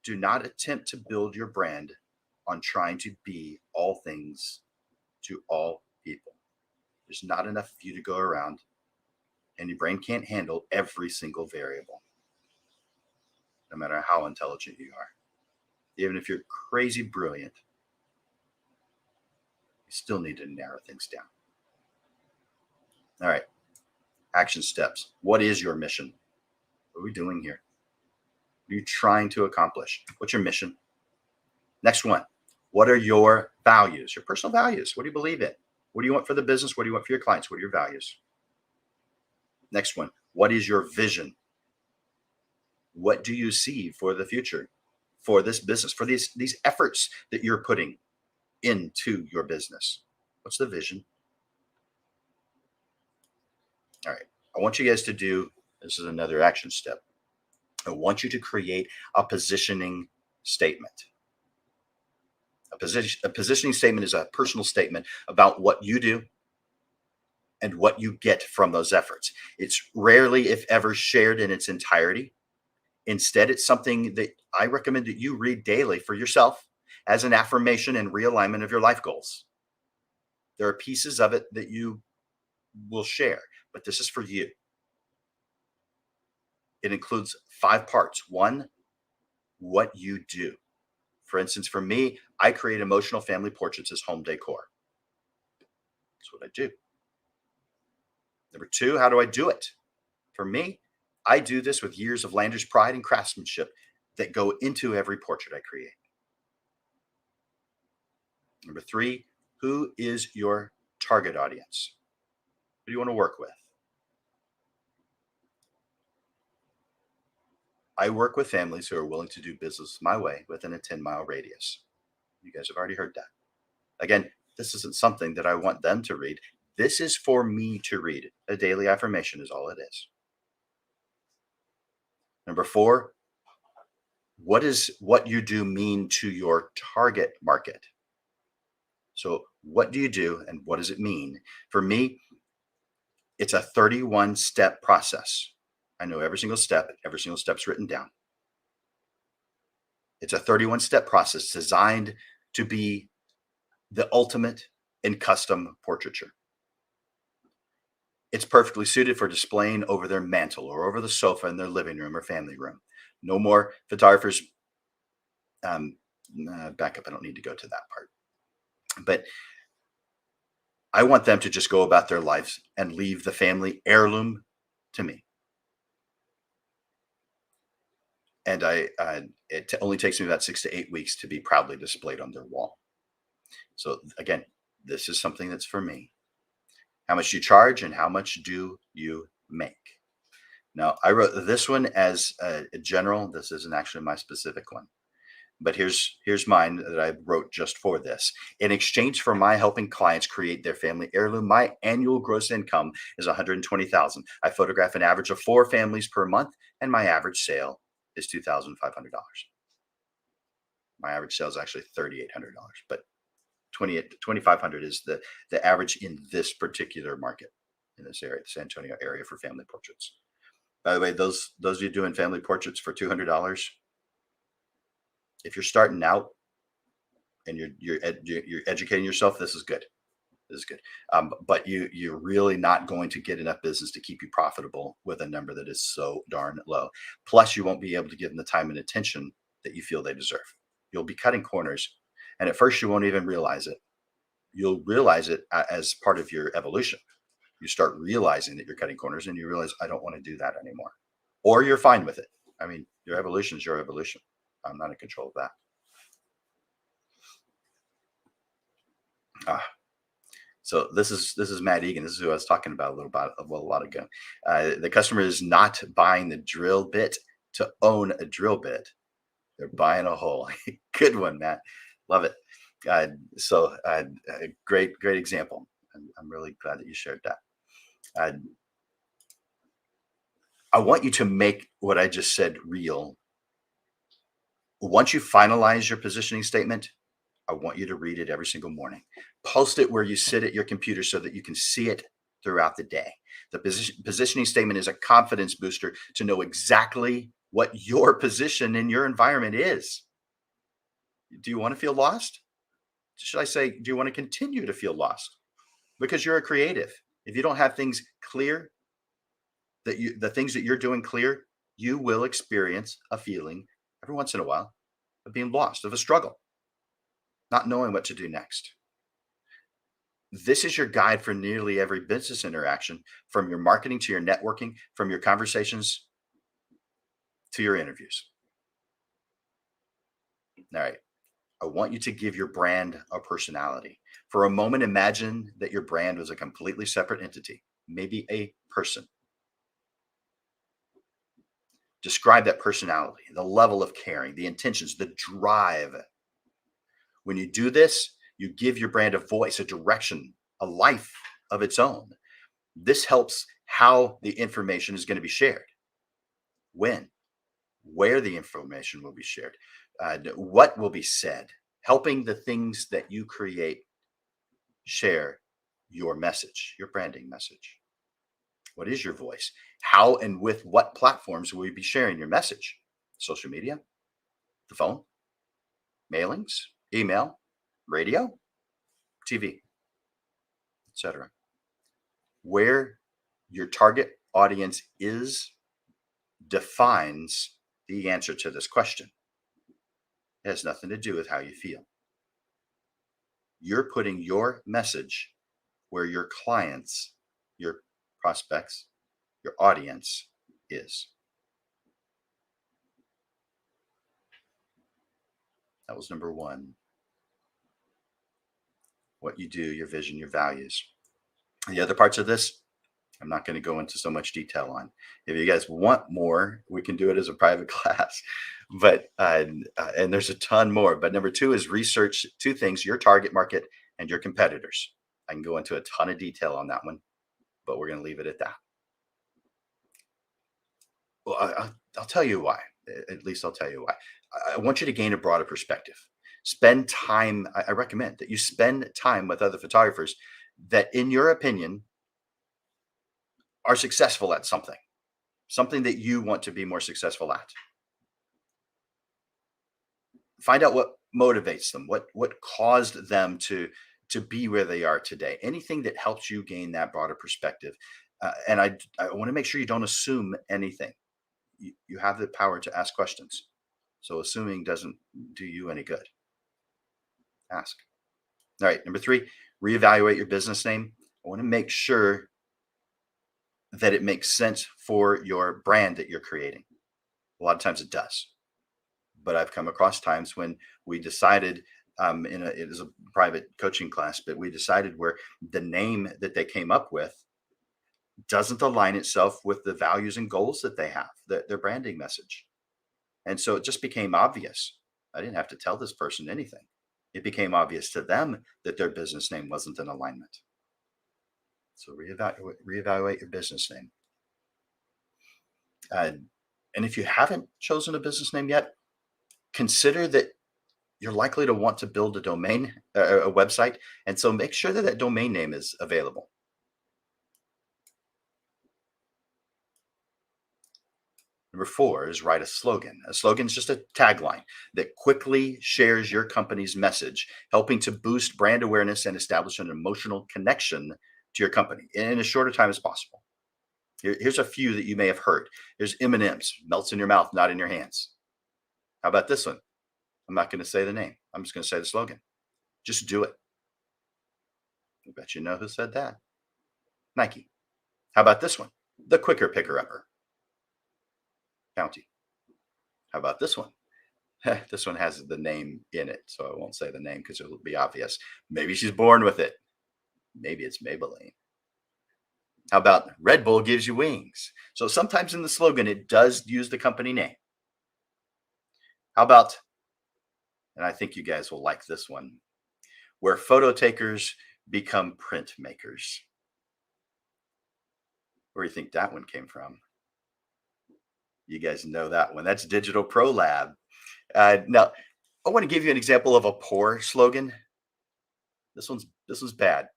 Do not attempt to build your brand on trying to be all things to all people. There's not enough of you to go around, and your brain can't handle every single variable, no matter how intelligent you are. Even if you're crazy brilliant, still need to narrow things down. All right. Action steps. What is your mission? What are we doing here? What are you trying to accomplish? What's your mission? Next one. What are your values? Your personal values. What do you believe in? What do you want for the business? What do you want for your clients? What are your values? Next one. What is your vision? What do you see for the future, for this business, for these efforts that you're putting into your business? What's the vision? All right. I want you guys to do, this is another action step. I want you to create a positioning statement. A positioning statement is a personal statement about what you do and what you get from those efforts. It's rarely, if ever, shared in its entirety. Instead, it's something that I recommend that you read daily for yourself as an affirmation and realignment of your life goals. There are pieces of it that you will share, but this is for you. It includes 5 parts. 1, what you do. For instance, for me, I create emotional family portraits as home decor. That's what I do. Number 2, how do I do it? For me, I do this with years of lander's pride and craftsmanship that go into every portrait I create. Number 3, who is your target audience? Who do you want to work with? I work with families who are willing to do business my way within a 10-mile radius. You guys have already heard that. Again, this isn't something that I want them to read. This is for me to read. A daily affirmation is all it is. Number four, what does what you do mean to your target market? So, what do you do and what does it mean? For me, it's a 31 step process. I know every single step's written down. It's a 31-step process designed to be the ultimate in custom portraiture. It's perfectly suited for displaying over their mantle or over the sofa in their living room or family room. No more photographers. Um, Back up. I don't need to go to that part. But I want them to just go about their lives and leave the family heirloom to me. And it only takes me about 6 to 8 weeks to be proudly displayed on their wall. So again, this is something that's for me. How much you charge and how much do you make? Now, I wrote this one as a general. This isn't actually my specific one, but here's mine that I wrote just for this. In exchange for my helping clients create their family heirloom, my annual gross income is 120,000. I photograph an average of 4 families per month, and my average sale is $2,500. My average sale is actually $3,800, but 2,500 is the average in this particular market, in this area, the San Antonio area, for family portraits. By the way, those of you doing family portraits for $200, if you're starting out and you're educating yourself, this is good. This is good. But you're really not going to get enough business to keep you profitable with a number that is so darn low. Plus, you won't be able to give them the time and attention that you feel they deserve. You'll be cutting corners, and at first you won't even realize it. You'll realize it as part of your evolution. You start realizing that you're cutting corners, and you realize, I don't want to do that anymore, or you're fine with it. I mean, your evolution is your evolution. I'm not in control of that. So this is Matt Egan. This is who I was talking about a while ago. The customer is not buying the drill bit to own a drill bit. They're buying a hole. Good one, Matt. Love it. Great example. I'm really glad that you shared that. I want you to make what I just said real. Once you finalize your positioning statement, I want you to read it every single morning. Post it where you sit at your computer so that you can see it throughout the day. The positioning statement is a confidence booster to know exactly what your position in your environment is. Do you want to feel lost? Should I say, do you want to continue to feel lost? Because you're a creative. If you don't have things clear, the things that you're doing clear, you will experience a feeling every once in a while of being lost, of a struggle, not knowing what to do next. This is your guide for nearly every business interaction, from your marketing to your networking, from your conversations to your interviews. All right. I want you to give your brand a personality. For a moment, imagine that your brand was a completely separate entity, maybe a person. Describe that personality, the level of caring, the intentions, the drive. When you do this, you give your brand a voice, a direction, a life of its own. This helps how the information is going to be shared, when, where the information will be shared, what will be said, helping the things that you create share your message, your branding message. What is your voice? How and with what platforms will you be sharing your message? Social media, the phone, mailings, email, radio, TV, etc. Where your target audience is defines the answer to this question. It has nothing to do with how you feel. You're putting your message where your clients, your prospects, your audience is. That was number one. What you do, your vision, your values. The other parts of this, I'm not going to go into so much detail on. If you guys want more, we can do it as a private class. But and there's a ton more. But number two is research two things: your target market and your competitors. I can go into a ton of detail on that one, but we're going to leave it at that. Well, I'll tell you why. At least I'll tell you why. I want you to gain a broader perspective. Spend time. I recommend that you spend time with other photographers that, in your opinion, are successful at something that you want to be more successful at. Find out what motivates them, what caused them to be where they are today. Anything that helps you gain that broader perspective. And I want to make sure you don't assume anything. You have the power to ask questions. So assuming doesn't do you any good. Ask. All right. Number 3, reevaluate your business name. I want to make sure that it makes sense for your brand that you're creating. A lot of times it does. But I've come across times when we decided it was a private coaching class, but we decided where the name that they came up with doesn't align itself with the values and goals that they have, their branding message. And so it just became obvious. I didn't have to tell this person anything. It became obvious to them that their business name wasn't in alignment. So reevaluate your business name. And if you haven't chosen a business name yet, consider that you're likely to want to build a domain, a website. And so make sure that that domain name is available. Number 4 is write a slogan. A slogan is just a tagline that quickly shares your company's message, helping to boost brand awareness and establish an emotional connection to your company in as short a time as possible. Here's a few that you may have heard. There's M&M's, melts in your mouth, not in your hands. How about this one? I'm not going to say the name. I'm just going to say the slogan. Just do it. I bet you know who said that. Nike. How about this one? The quicker picker upper. County. How about this one? This one has the name in it, so I won't say the name because it'll be obvious. Maybe she's born with it. Maybe it's Maybelline. How about Red Bull gives you wings? So sometimes in the slogan, it does use the company name. How about, and I think you guys will like this one, where photo takers become print makers. Where do you think that one came from? You guys know that one. That's Digital Pro Lab. Now, I want to give you an example of a poor slogan. This one's bad.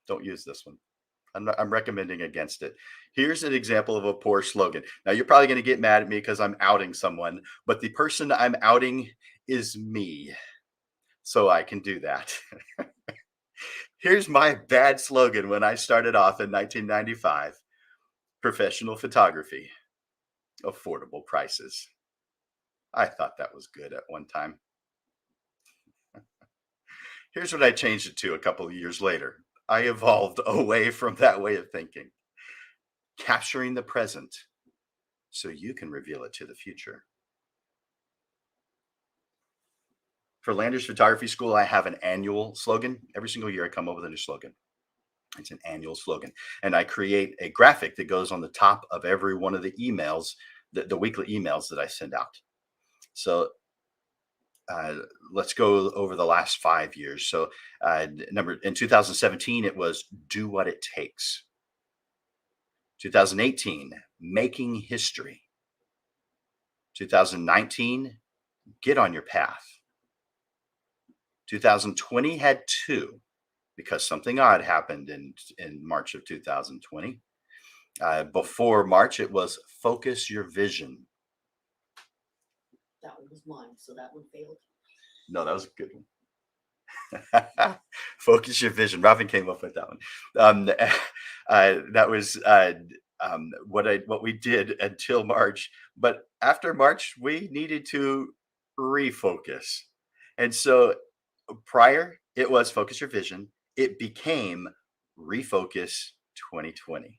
Don't use this one. I'm recommending against it. Here's an example of a poor slogan. Now, you're probably going to get mad at me because I'm outing someone, but the person I'm outing is me. So I can do that. Here's my bad slogan when I started off in 1995. Professional photography, affordable prices. I thought that was good at one time. Here's what I changed it to a couple of years later. I evolved away from that way of thinking. Capturing the present so you can reveal it to the future. For Landers Photography School, I have an annual slogan. Every single year I come up with a new slogan. It's an annual slogan. And I create a graphic that goes on the top of every one of the emails, the weekly emails that I send out. So let's go over the last 5 years. So in 2017, it was do what it takes. 2018, making history. 2019, get on your path. 2020 had 2 because something odd happened in March of 2020. Before March, it was focus your vision. That one was mine, so that one failed. No, that was a good one. Focus your vision. Robin came up with that one. That was what we did until March. But after March, we needed to refocus. And so prior, it was focus your vision. It became refocus 2020.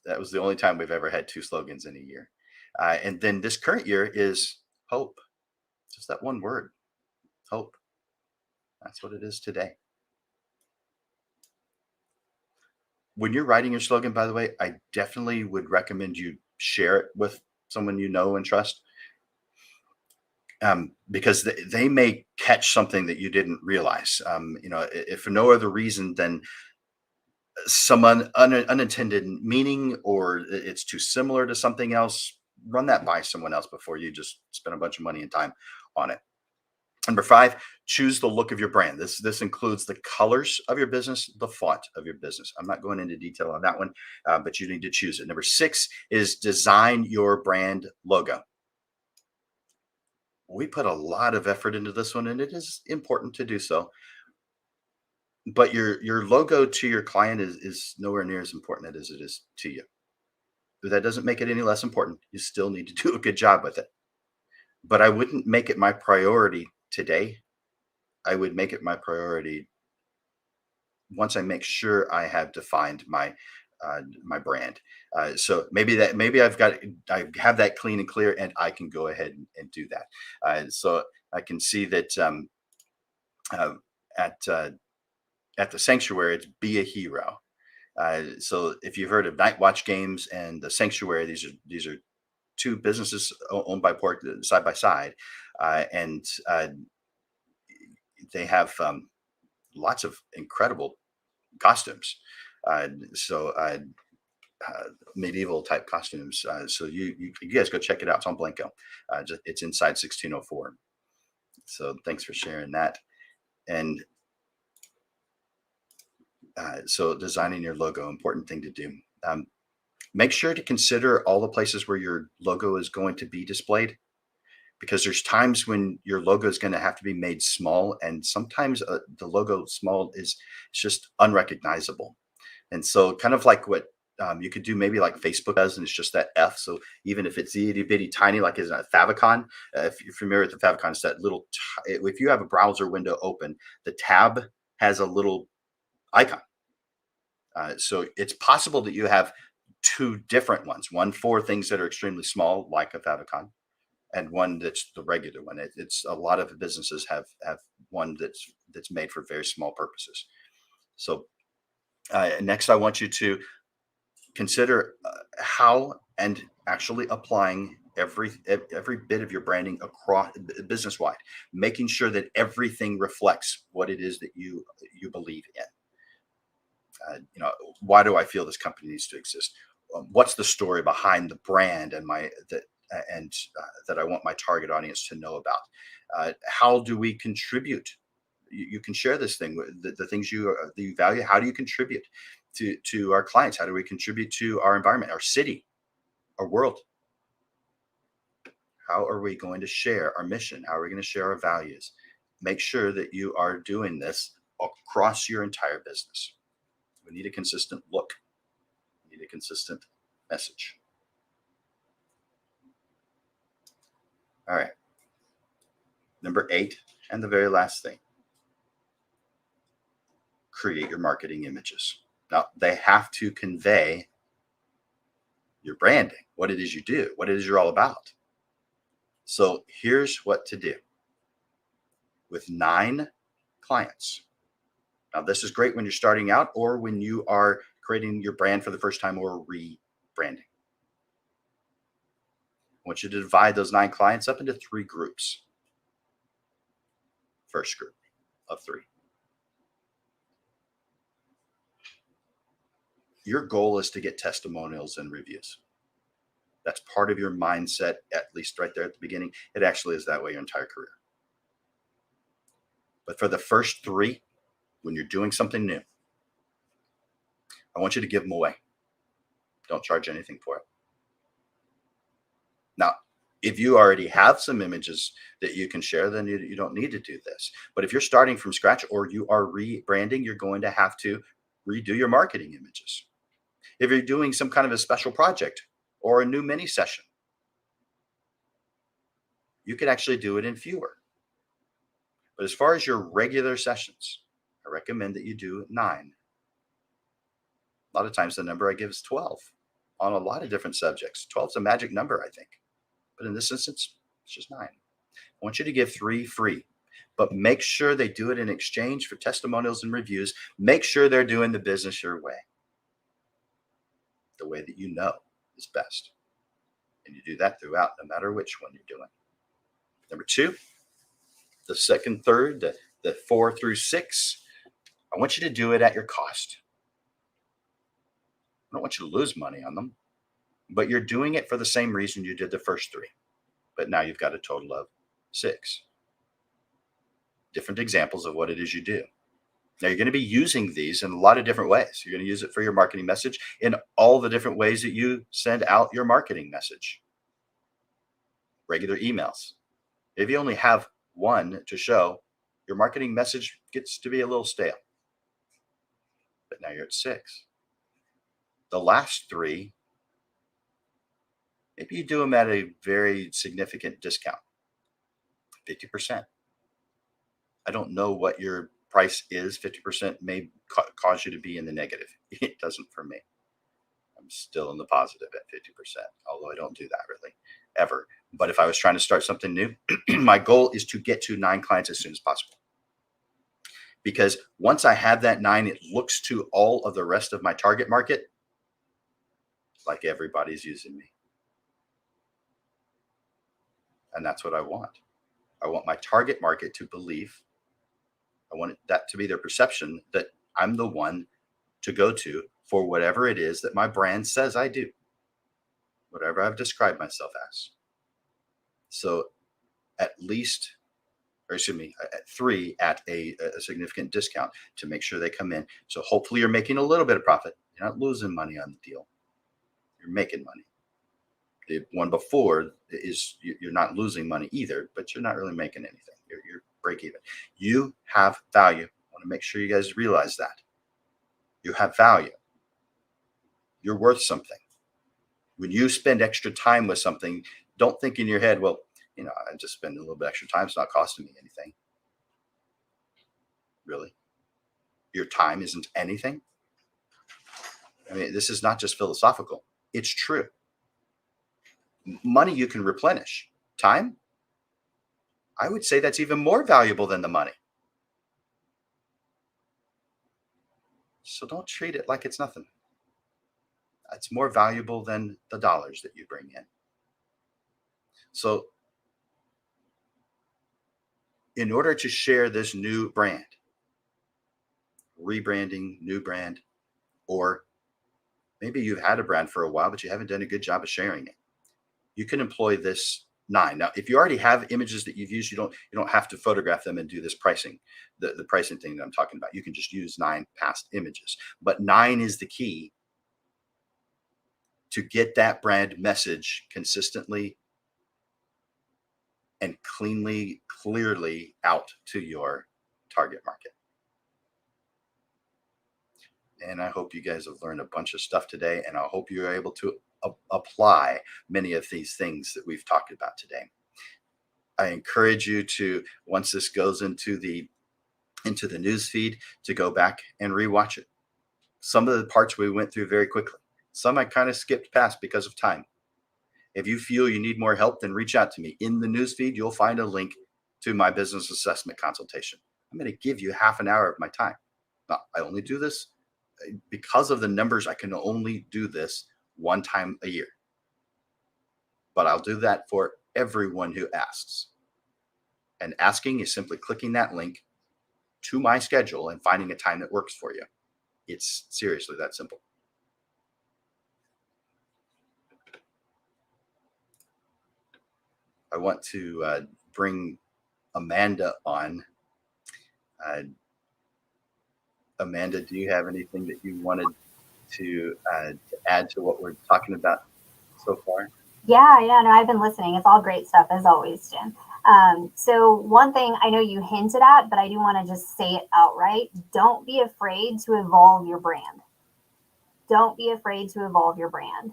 That was the only time we've ever had 2 slogans in a year. And then this current year is hope. Just that one word, hope. That's what it is today. When you're writing your slogan, by the way, I definitely would recommend you share it with someone you know and trust. because they may catch something that you didn't realize. If for no other reason than some unintended meaning, or it's too similar to something else, run that by someone else before you just spend a bunch of money and time on it. Number five, choose the look of your brand. This includes the colors of your business, the font of your business. I'm not going into detail on that one, but you need to choose it. Number six is design your brand logo. We put a lot of effort into this one, and it is important to do so. But your logo to your client is nowhere near as important as it is to you. But that doesn't make it any less important. You still need to do a good job with it. But I wouldn't make it my priority today. I would make it my priority once I make sure I have defined my brand. So maybe I have that clean and clear, and I can go ahead and do that. So I can see that uh, at at the sanctuary, it's be a hero. So if you've heard of Night Watch Games and the Sanctuary, these are two businesses owned by Port side by side, and they have lots of incredible costumes. Uh, so medieval type costumes. So you guys go check it out. It's on Blanco. It's inside 1604. So thanks for sharing that. And so designing your logo, important thing to do. Make sure to consider all the places where your logo is going to be displayed, because there's times when your logo is going to have to be made small, and sometimes the logo small is it's just unrecognizable. And so, kind of like what you could do, maybe like Facebook does, and it's just that F. So even if it's itty bitty tiny, like is a favicon, if you're familiar with the favicon, it's that little. If you have a browser window open, the tab has a little icon. So it's possible that you have two different ones: one for things that are extremely small, like a favicon, and one that's the regular one. It's a lot of businesses have one that's made for very small purposes. So next, I want you to consider how and actually applying every bit of your branding across business wide, making sure that everything reflects what it is that you believe in. Why do I feel this company needs to exist? What's the story behind the brand and that I want my target audience to know about? How do we contribute? You can share this thing with the things that you value. How do you contribute to our clients? How do we contribute to our environment, our city, our world? How are we going to share our mission? How are we going to share our values? Make sure that you are doing this across your entire business. We need a consistent look. We need a consistent message. All right. Number 8, and the very last thing, create your marketing images. Now, they have to convey your branding, what it is you do, what it is you're all about. So here's what to do with 9 clients. Now, this is great when you're starting out or when you are creating your brand for the first time or rebranding. I want you to divide those 9 clients up into 3 groups. First group of 3. Your goal is to get testimonials and reviews. That's part of your mindset, at least right there at the beginning. It actually is that way your entire career. But for the first 3, when you're doing something new, I want you to give them away. Don't charge anything for it. Now, if you already have some images that you can share, then you don't need to do this. But if you're starting from scratch or you are rebranding, you're going to have to redo your marketing images. If you're doing some kind of a special project or a new mini session, you can actually do it in fewer. But as far as your regular sessions, I recommend that you do 9. A lot of times the number I give is 12 on a lot of different subjects. 12 is a magic number, I think. But in this instance, it's just 9. I want you to give 3 free, but make sure they do it in exchange for testimonials and reviews. Make sure they're doing the business your way, the way that you know is best. And you do that throughout, no matter which one you're doing. Number two, the second, third, the 4 through 6, I want you to do it at your cost. I don't want you to lose money on them, but you're doing it for the same reason you did the first 3. But now you've got a total of 6 different examples of what it is you do. Now you're going to be using these in a lot of different ways. You're going to use it for your marketing message in all the different ways that you send out your marketing message. Regular emails. If you only have one to show, your marketing message gets to be a little stale. But now you're at 6. The last 3, maybe you do them at a very significant discount, 50%. I don't know what your price is. 50% may cause you to be in the negative. It doesn't for me. I'm still in the positive at 50%, although I don't do that really ever. But if I was trying to start something new, my goal is to get to 9 clients as soon as possible. Because once I have that 9, it looks to all of the rest of my target market like everybody's using me. And that's what I want. I want my target market to believe, I want that to be their perception that I'm the one to go to for whatever it is that my brand says I do, whatever I've described myself as. So at least, or excuse me, at 3 at a significant discount to make sure they come in. So hopefully you're making a little bit of profit. You're not losing money on the deal. You're making money. The one before is you're not losing money either, but you're not really making anything. You're break even. You have value. I want to make sure you guys realize that. You have value. You're worth something. When you spend extra time with something, don't think in your head, well, I just spend a little bit extra time. It's not costing me anything. Really? Your time isn't anything? I mean, this is not just philosophical. It's true. Money you can replenish. Time, I would say that's even more valuable than the money. So don't treat it like it's nothing. It's more valuable than the dollars that you bring in. So in order to share this new brand, rebranding, new brand, or maybe you've had a brand for a while, but you haven't done a good job of sharing it, you can employ this 9. Now, if you already have images that you've used, you don't have to photograph them and do this pricing, the pricing thing that I'm talking about. You can just use 9 past images. But 9 is the key to get that brand message consistently and clearly out to your target market. And I hope you guys have learned a bunch of stuff today, and I hope you're able to apply many of these things that we've talked about today. I encourage you to, once this goes into the news feed, to go back and rewatch it. Some of the parts we went through very quickly. Some I kind of skipped past because of time. If you feel you need more help, then reach out to me. In the news feed, you'll find a link to my business assessment consultation. I'm going to give you half an hour of my time. Now, I only do this because of the numbers. I can only do this one time a year. But I'll do that for everyone who asks. And asking is simply clicking that link to my schedule and finding a time that works for you. It's seriously that simple. I want to bring Amanda on. Amanda, do you have anything that you wanted to add to what we're talking about so far? Yeah, no, I've been listening. It's all great stuff as always, Jim. So one thing I know you hinted at, but I do want to just say it outright. Don't be afraid to evolve your brand. Don't be afraid to evolve your brand.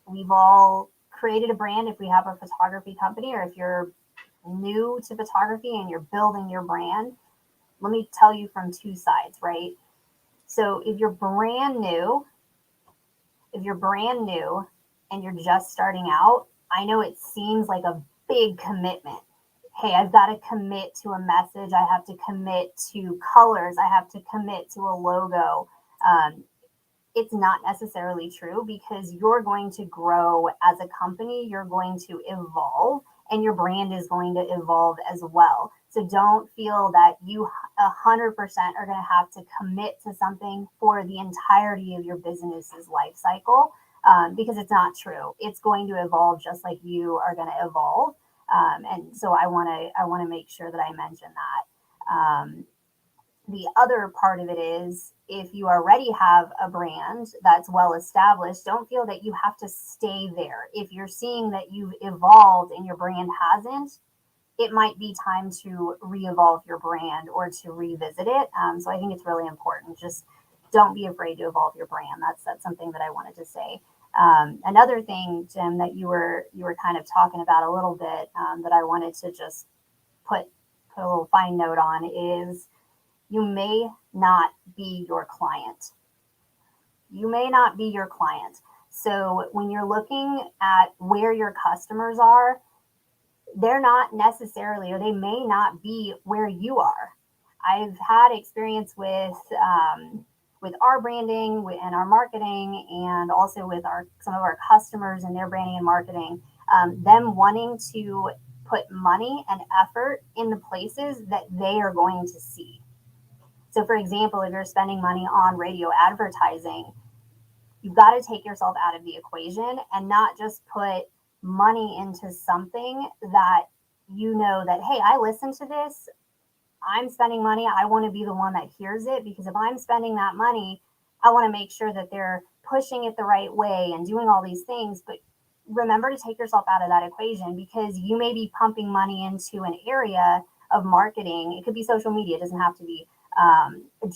We've all created a brand if we have a photography company, or if you're new to photography and you're building your brand. Let me tell you from 2 sides, right? So if you're brand new and you're just starting out, I know it seems like a big commitment. Hey, I've got to commit to a message. I have to commit to colors. I have to commit to a logo. It's not necessarily true, because you're going to grow as a company. You're going to evolve, and your brand is going to evolve as well. So don't feel that you 100% are going to have to commit to something for the entirety of your business's life cycle, because it's not true. It's going to evolve just like you are going to evolve. And so I want to make sure that I mention that. The other part of it is, if you already have a brand that's well established, don't feel that you have to stay there. If you're seeing that you've evolved and your brand hasn't, it might be time to re-evolve your brand or to revisit it. So I think it's really important. Just don't be afraid to evolve your brand. That's something that I wanted to say. Another thing, Jim, that you were kind of talking about a little bit, that I wanted to just put a little fine note on is, you may not be your client. You may not be your client. So when you're looking at where your customers are, they're not necessarily, or they may not be where you are. I've had experience with our branding and our marketing, and also with some of our customers and their branding and marketing, them wanting to put money and effort in the places that they are going to see. So, for example, if you're spending money on radio advertising, you've got to take yourself out of the equation and not just put money into something that you know that, hey, I listen to this, I'm spending money, I want to be the one that hears it, because if I'm spending that money, I want to make sure that they're pushing it the right way and doing all these things. But remember to take yourself out of that equation, because you may be pumping money into an area of marketing. It could be social media, it doesn't have to be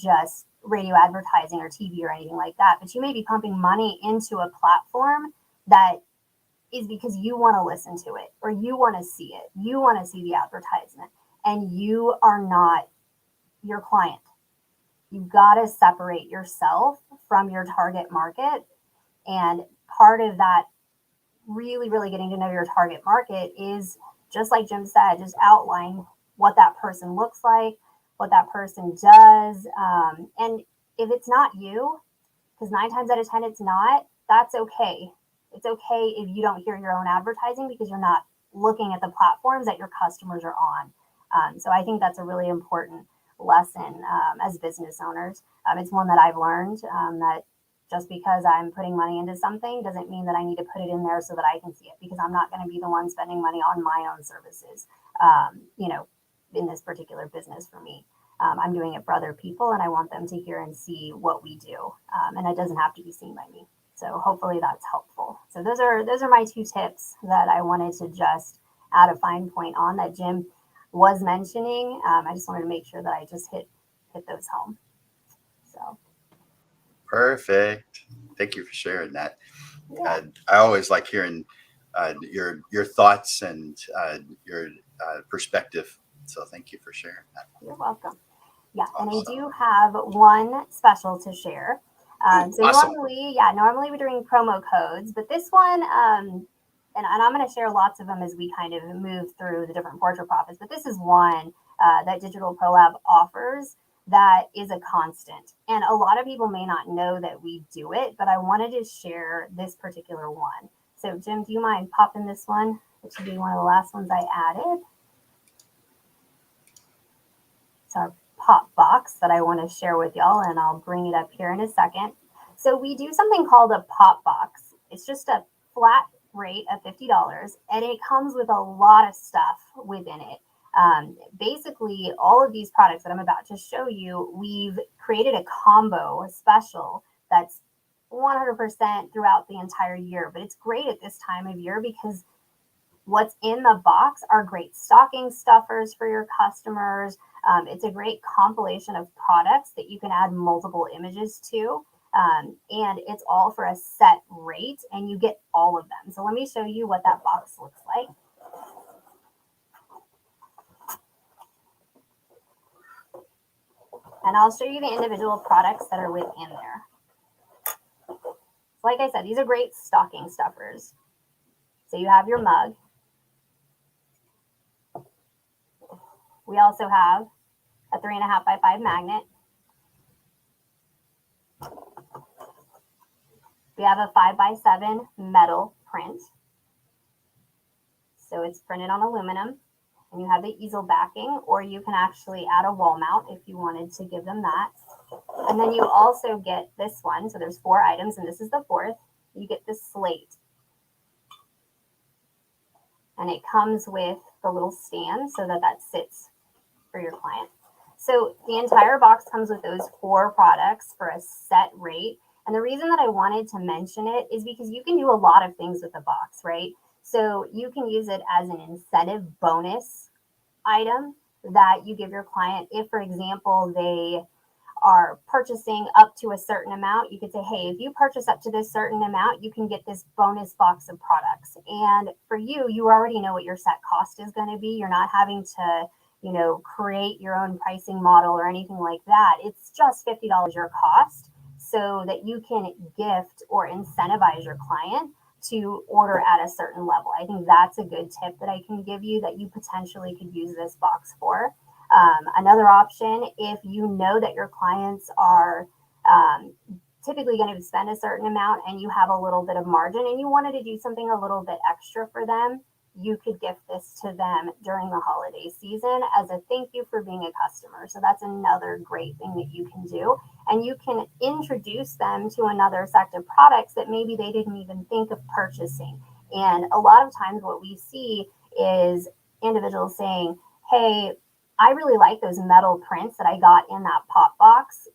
just radio advertising or TV or anything like that, but you may be pumping money into a platform that is because you want to listen to it, or you want to see it, you want to see the advertisement, and you are not your client. You've got to separate yourself from your target market. And part of that, really, really getting to know your target market, is, just like Jim said, just outline what that person looks like, what that person does. And if it's not you, because 9 times out of 10 it's not, that's okay. It's okay if you don't hear your own advertising, because you're not looking at the platforms that your customers are on. So I think that's a really important lesson as business owners. It's one that I've learned, that just because I'm putting money into something doesn't mean that I need to put it in there so that I can see it, because I'm not going to be the one spending money on my own services, in this particular business for me. I'm doing it for other people, and I want them to hear and see what we do. And it doesn't have to be seen by me. So hopefully that's helpful. So those are my 2 tips that I wanted to just add a fine point on, that Jim was mentioning. I just wanted to make sure that I just hit those home. So Perfect. Thank you for sharing that. yeah. I always like hearing your thoughts and your perspective. So thank you for sharing that. You're welcome. Yeah, and I Awesome. do have one special to share. So Awesome. normally we're doing promo codes, but this one, and I'm going to share lots of them as we kind of move through the different Portrait Profits, but this is one that Digital Pro Lab offers that is a constant. And a lot of people may not know that we do it, but I wanted to share this particular one. So Jim, do you mind popping this one? It should be one of the last ones I added. It's our pop box that I want to share with y'all, and I'll bring it up here in a second. So we do something called a pop box. It's just a flat rate of $50, and it comes with a lot of stuff within it. Basically, all of these products that I'm about to show you, we've created a combo, a special, that's 100% throughout the entire year. But it's great at this time of year because what's in the box are great stocking stuffers for your customers. It's a great compilation of products that you can add multiple images to. And it's all for a set rate, and you get all of them. So let me show you what that box looks like. And I'll show you the individual products that are within there. Like I said, these are great stocking stuffers. So you have your mug. We also have a 3.5 by 5 magnet. We have a 5 by 7 metal print. So it's printed on aluminum and you have the easel backing, or you can actually add a wall mount if you wanted to give them that. And then you also get this one. So there's 4 items and this is the 4th. You get the slate. And it comes with the little stand so that sits for your client. So the entire box comes with those 4 products for a set rate. And the reason that I wanted to mention it is because you can do a lot of things with the box, right? So you can use it as an incentive bonus item that you give your client. If, for example, they are purchasing up to a certain amount, you could say, hey, if you purchase up to this certain amount, you can get this bonus box of products. And for you, you already know what your set cost is going to be. You're not having to, create your own pricing model or anything like that. It's just $50 your cost so that you can gift or incentivize your client to order at a certain level. I think that's a good tip that I can give you that you potentially could use this box for. Another option, if you know that your clients are typically going to spend a certain amount and you have a little bit of margin and you wanted to do something a little bit extra for them, you could gift this to them during the holiday season as a thank you for being a customer. So that's another great thing that you can do. And you can introduce them to another set of products that maybe they didn't even think of purchasing. And a lot of times what we see is individuals saying, hey, I really like those metal prints that I got in that pop box.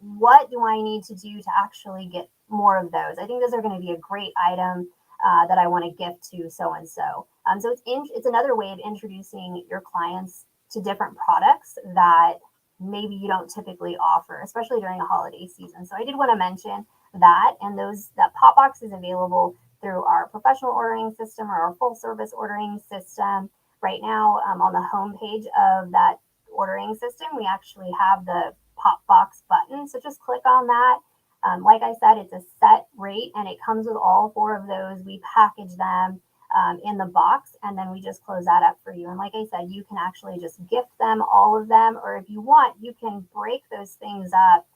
What do I need to do to actually get more of those? I think those are going to be a great item that I want to gift to so-and-so. So it's another way of introducing your clients to different products that maybe you don't typically offer, especially during a holiday season. So I did want to mention that, and that pop box is available through our professional ordering system or our full service ordering system. Right now, on the home page of that ordering system, we actually have the pop box button. So just click on that. Like I said, it's a set rate and it comes with all 4 of those. We package them in the box and then we just close that up for you. And like I said, you can actually just gift them all of them, or if you want, you can break those things up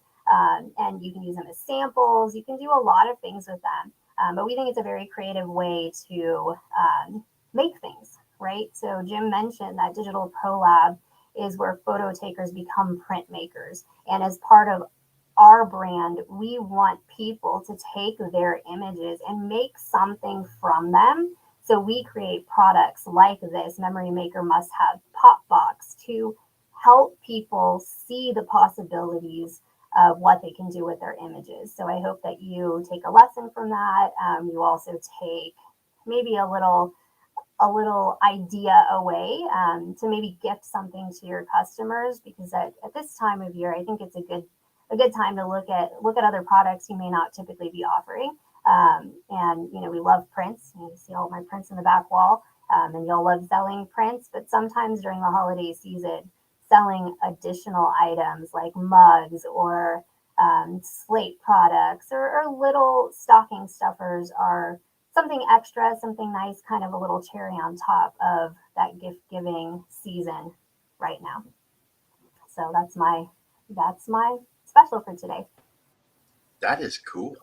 and you can use them as samples. You can do a lot of things with them. But we think it's a very creative way to make things, right? So Jim mentioned that Digital Pro Lab is where photo takers become printmakers. And as part of our brand, we want people to take their images and make something from them. So we create products like this Memory Maker Must Have Pop Box to help people see the possibilities of what they can do with their images. So I hope that you take a lesson from that. You also take maybe a little idea away to maybe gift something to your customers, because at this time of year, I think it's a good time to look at other products you may not typically be offering. And we love prints. You see all my prints in the back wall, and y'all love selling prints. But sometimes during the holiday season, selling additional items like mugs or slate products or little stocking stuffers are something extra, something nice, kind of a little cherry on top of that gift giving season right now. So that's my special for today. That is cool.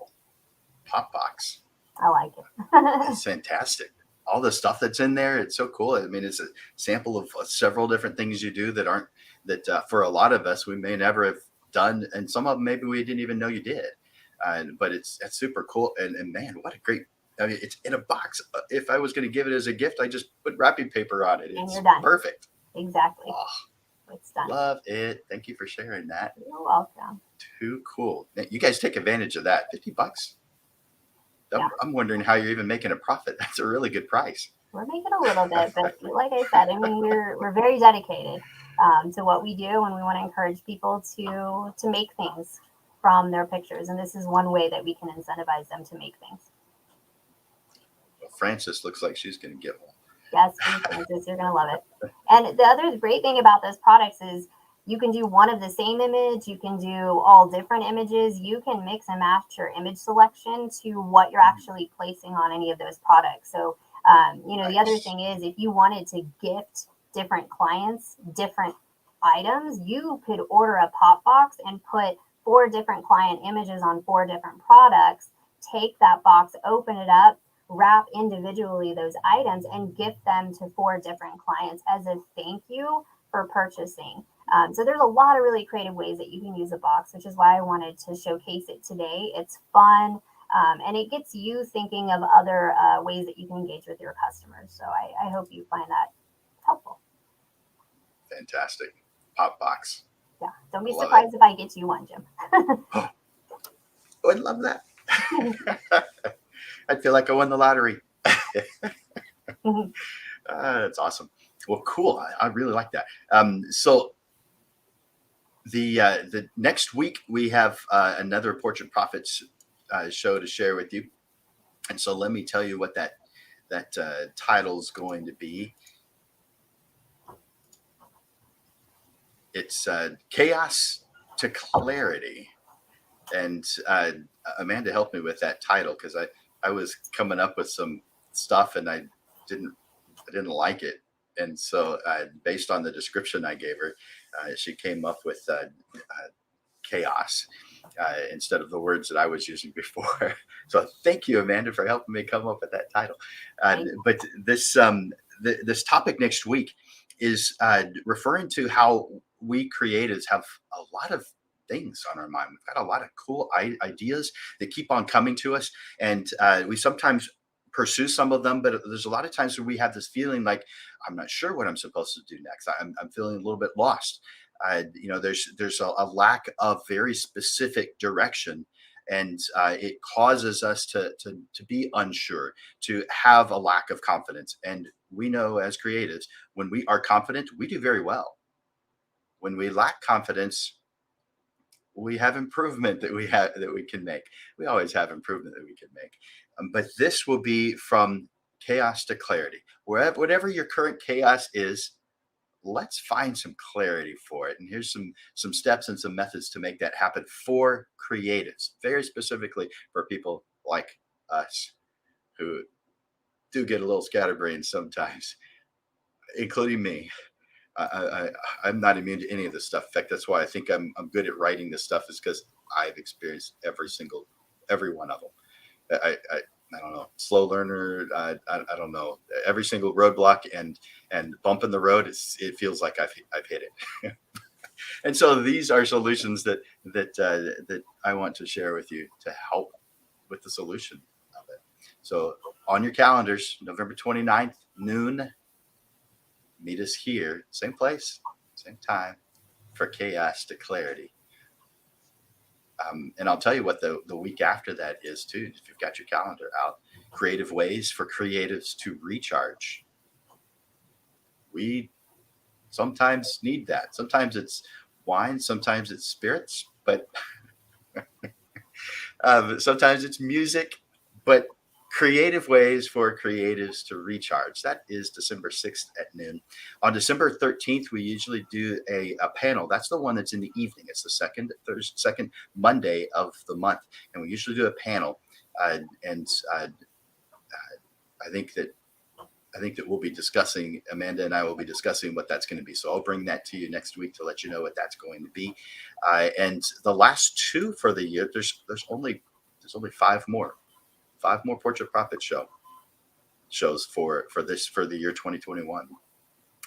Pop box. I like it. It's fantastic. All the stuff that's in there, it's so cool. I mean, it's a sample of several different things you do that for a lot of us, we may never have done. And some of them, maybe we didn't even know you did. But it's super cool. And man, what a great, it's in a box. If I was going to give it as a gift, I just put wrapping paper on it. And It's you're done. perfect. Exactly. Oh, It's done. love it. Thank you for sharing that. You're welcome. Too cool. You guys take advantage of that. $50. Yeah. I'm wondering how you're even making a profit. That's a really good price. We're making a little bit, but like I said, I mean, we're very dedicated to what we do, and we want to encourage people to make things from their pictures. And this is one way that we can incentivize them to make things. Well, Frances looks like she's going to get one. Yes, Frances, you're going to love it. And the other great thing about those products is you can do one of the same image. You can do all different images. You can mix and match your image selection to what you're actually placing on any of those products. So, the other thing is if you wanted to gift different clients different items, you could order a pop box and put 4 different client images on 4 different products, take that box, open it up, wrap individually those items and gift them to 4 different clients as a thank you for purchasing. So there's a lot of really creative ways that you can use a box, which is why I wanted to showcase it today. It's fun. And it gets you thinking of other ways that you can engage with your customers. So I hope you find that helpful. Fantastic. Pop box. Yeah. Don't be Love surprised if I get you one, Jim. I would love that. I'd feel like I won the lottery. That's awesome. Well, cool. I really like that. So the next week we have another Portrait Profits show to share with you, and so let me tell you what that title is going to be. It's Chaos to Clarity, and Amanda helped me with that title because I was coming up with some stuff and I didn't like it, and so based on the description I gave her, she came up with chaos instead of the words that I was using before. So thank you, Amanda, for helping me come up with that title. But this topic next week is referring to how we creatives have a lot of things on our mind. We've got a lot of cool ideas that keep on coming to us, and we sometimes pursue some of them, but there's a lot of times where we have this feeling like I'm not sure what I'm supposed to do next. I'm feeling a little bit lost. There's a lack of very specific direction, and it causes us to be unsure, to have a lack of confidence. And we know as creatives, when we are confident, we do very well. When we lack confidence, we have improvement that we can make. We always have improvement that we can make. But this will be from chaos to clarity. Whatever your current chaos is, let's find some clarity for it. And here's some steps and some methods to make that happen for creatives, very specifically for people like us who do get a little scatterbrained sometimes, including me. I'm not immune to any of this stuff. In fact, that's why I think I'm good at writing this stuff, is because I've experienced every one of them. I don't know, slow learner. I don't know, every single roadblock and bump in the road. It feels like I've hit it. And so these are solutions that I want to share with you to help with the solution of it. So on your calendars, November 29th, noon, meet us here, same place, same time, for Chaos to Clarity. And I'll tell you what the week after that is too, if you've got your calendar out. Creative ways for creatives to recharge. We sometimes need that. Sometimes it's wine, sometimes it's spirits, but sometimes it's music. But creative ways for creatives to recharge. That is December 6th at noon. On December 13th, we usually do a panel. That's the one that's in the evening. It's the second Monday of the month. And we usually do a panel. I think that we'll be discussing, Amanda and I will be discussing what that's going to be. So I'll bring that to you next week to let you know what that's going to be. And the last two for the year, there's only 5 more. 5 more Portrait Profit shows for the year 2021.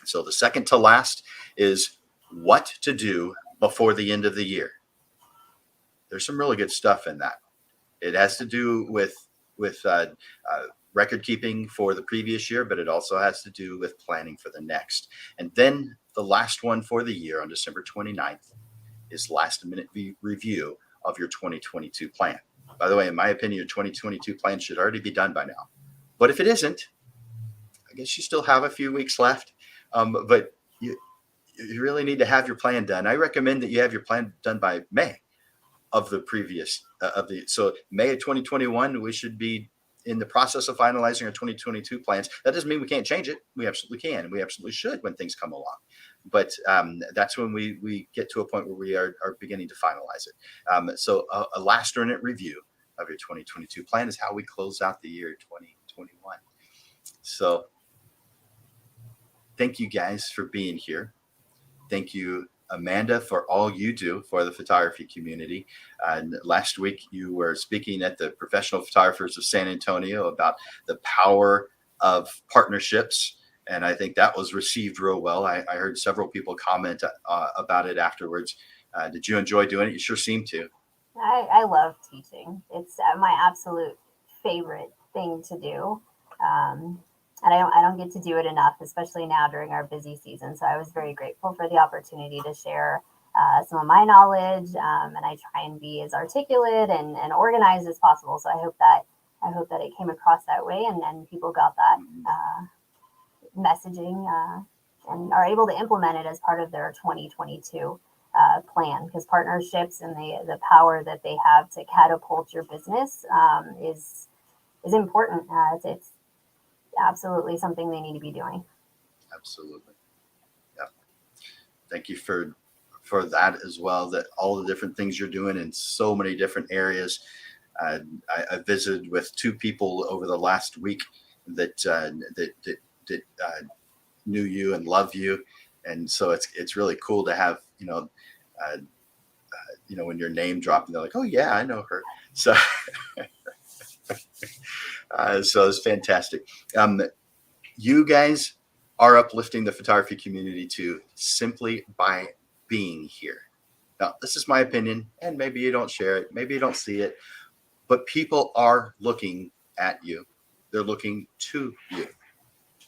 So the second to last is what to do before the end of the year. There's some really good stuff in that. It has to do with record keeping for the previous year, but it also has to do with planning for the next. And then the last one for the year on December 29th is last minute review of your 2022 plan. By the way, in my opinion, your 2022 plan should already be done by now. But if it isn't, I guess you still have a few weeks left. But you really need to have your plan done. I recommend that you have your plan done by May of the previous so May of 2021, we should be in the process of finalizing our 2022 plans. That doesn't mean we can't change it. We absolutely can. We absolutely should when things come along. But that's when we get to a point where we are beginning to finalize it. So a last minute review of your 2022 plan is how we close out the year 2021. So thank you guys for being here. Thank you Amanda, for all you do for the photography community. Last week, you were speaking at the Professional Photographers of San Antonio about the power of partnerships. And I think that was received real well. I heard several people comment about it afterwards. Did you enjoy doing it? You sure seem to. I love teaching. It's my absolute favorite thing to do. And I don't get to do it enough, especially now during our busy season. So I was very grateful for the opportunity to share some of my knowledge, and I try and be as articulate and organized as possible. So I hope that it came across that way, and people got that messaging and are able to implement it as part of their 2022 plan. Because partnerships and the power that they have to catapult your business is important. It's absolutely something they need to be doing. Absolutely. Yeah. Thank you for that as well, that all the different things you're doing in so many different areas. I visited with two people over the last week that knew you and love you. And so it's really cool to have, when your name dropped and they're like, oh yeah, I know her. So so it's fantastic. You guys are uplifting the photography community too, simply by being here. Now, this is my opinion, and maybe you don't share it, maybe you don't see it, but people are looking at you. They're looking to you.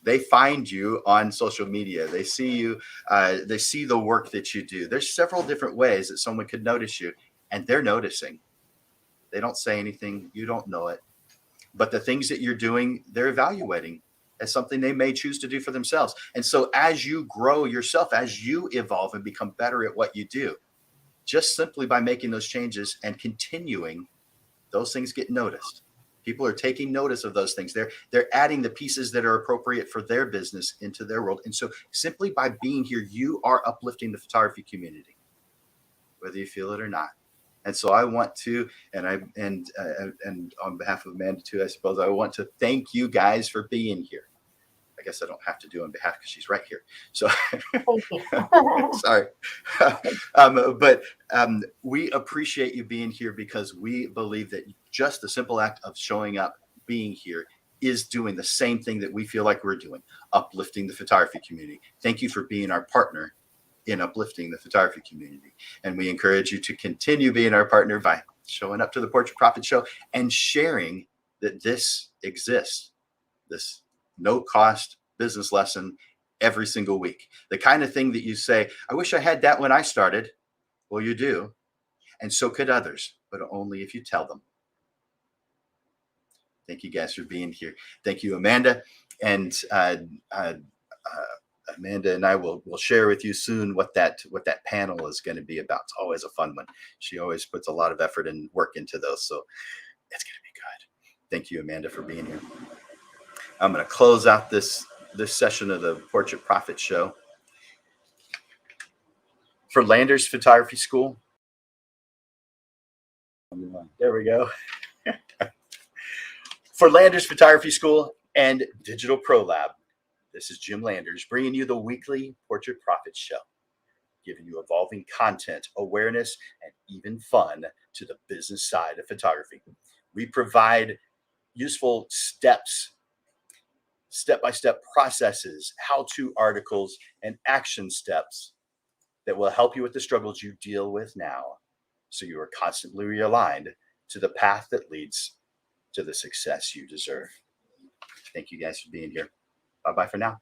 They find you on social media. They see you. They see the work that you do. There's several different ways that someone could notice you, and they're noticing. They don't say anything. You don't know it. But the things that you're doing, they're evaluating as something they may choose to do for themselves. And so as you grow yourself, as you evolve and become better at what you do, just simply by making those changes and continuing, those things get noticed. People are taking notice of those things. They're adding the pieces that are appropriate for their business into their world. And so simply by being here, you are uplifting the photography community, whether you feel it or not. And so I want to, and on behalf of Amanda too, I suppose, I want to thank you guys for being here. I guess I don't have to do on behalf because she's right here. So Thank you. sorry. But we appreciate you being here because we believe that just the simple act of showing up, being here, is doing the same thing that we feel like we're doing, uplifting the photography community. Thank you for being our partner in uplifting the photography community. And we encourage you to continue being our partner by showing up to the Portrait Profit Show and sharing that this exists, this no-cost business lesson every single week. The kind of thing that you say, I wish I had that when I started. Well, you do. And so could others, but only if you tell them. Thank you guys for being here. Thank you, Amanda. And Amanda and I will share with you soon what that panel is going to be about. It's always a fun one. She always puts a lot of effort and work into those. So it's going to be good. Thank you, Amanda, for being here. I'm going to close out this session of the Portrait Profit Show. For Landers Photography School. There we go. For Landers Photography School and Digital Pro Lab, this is Jim Landers bringing you the weekly Portrait Profit Show, giving you evolving content, awareness, and even fun to the business side of photography. We provide useful steps, step-by-step processes, how-to articles, and action steps that will help you with the struggles you deal with now, so you are constantly realigned to the path that leads to the success you deserve. Thank you guys for being here. Bye-bye for now.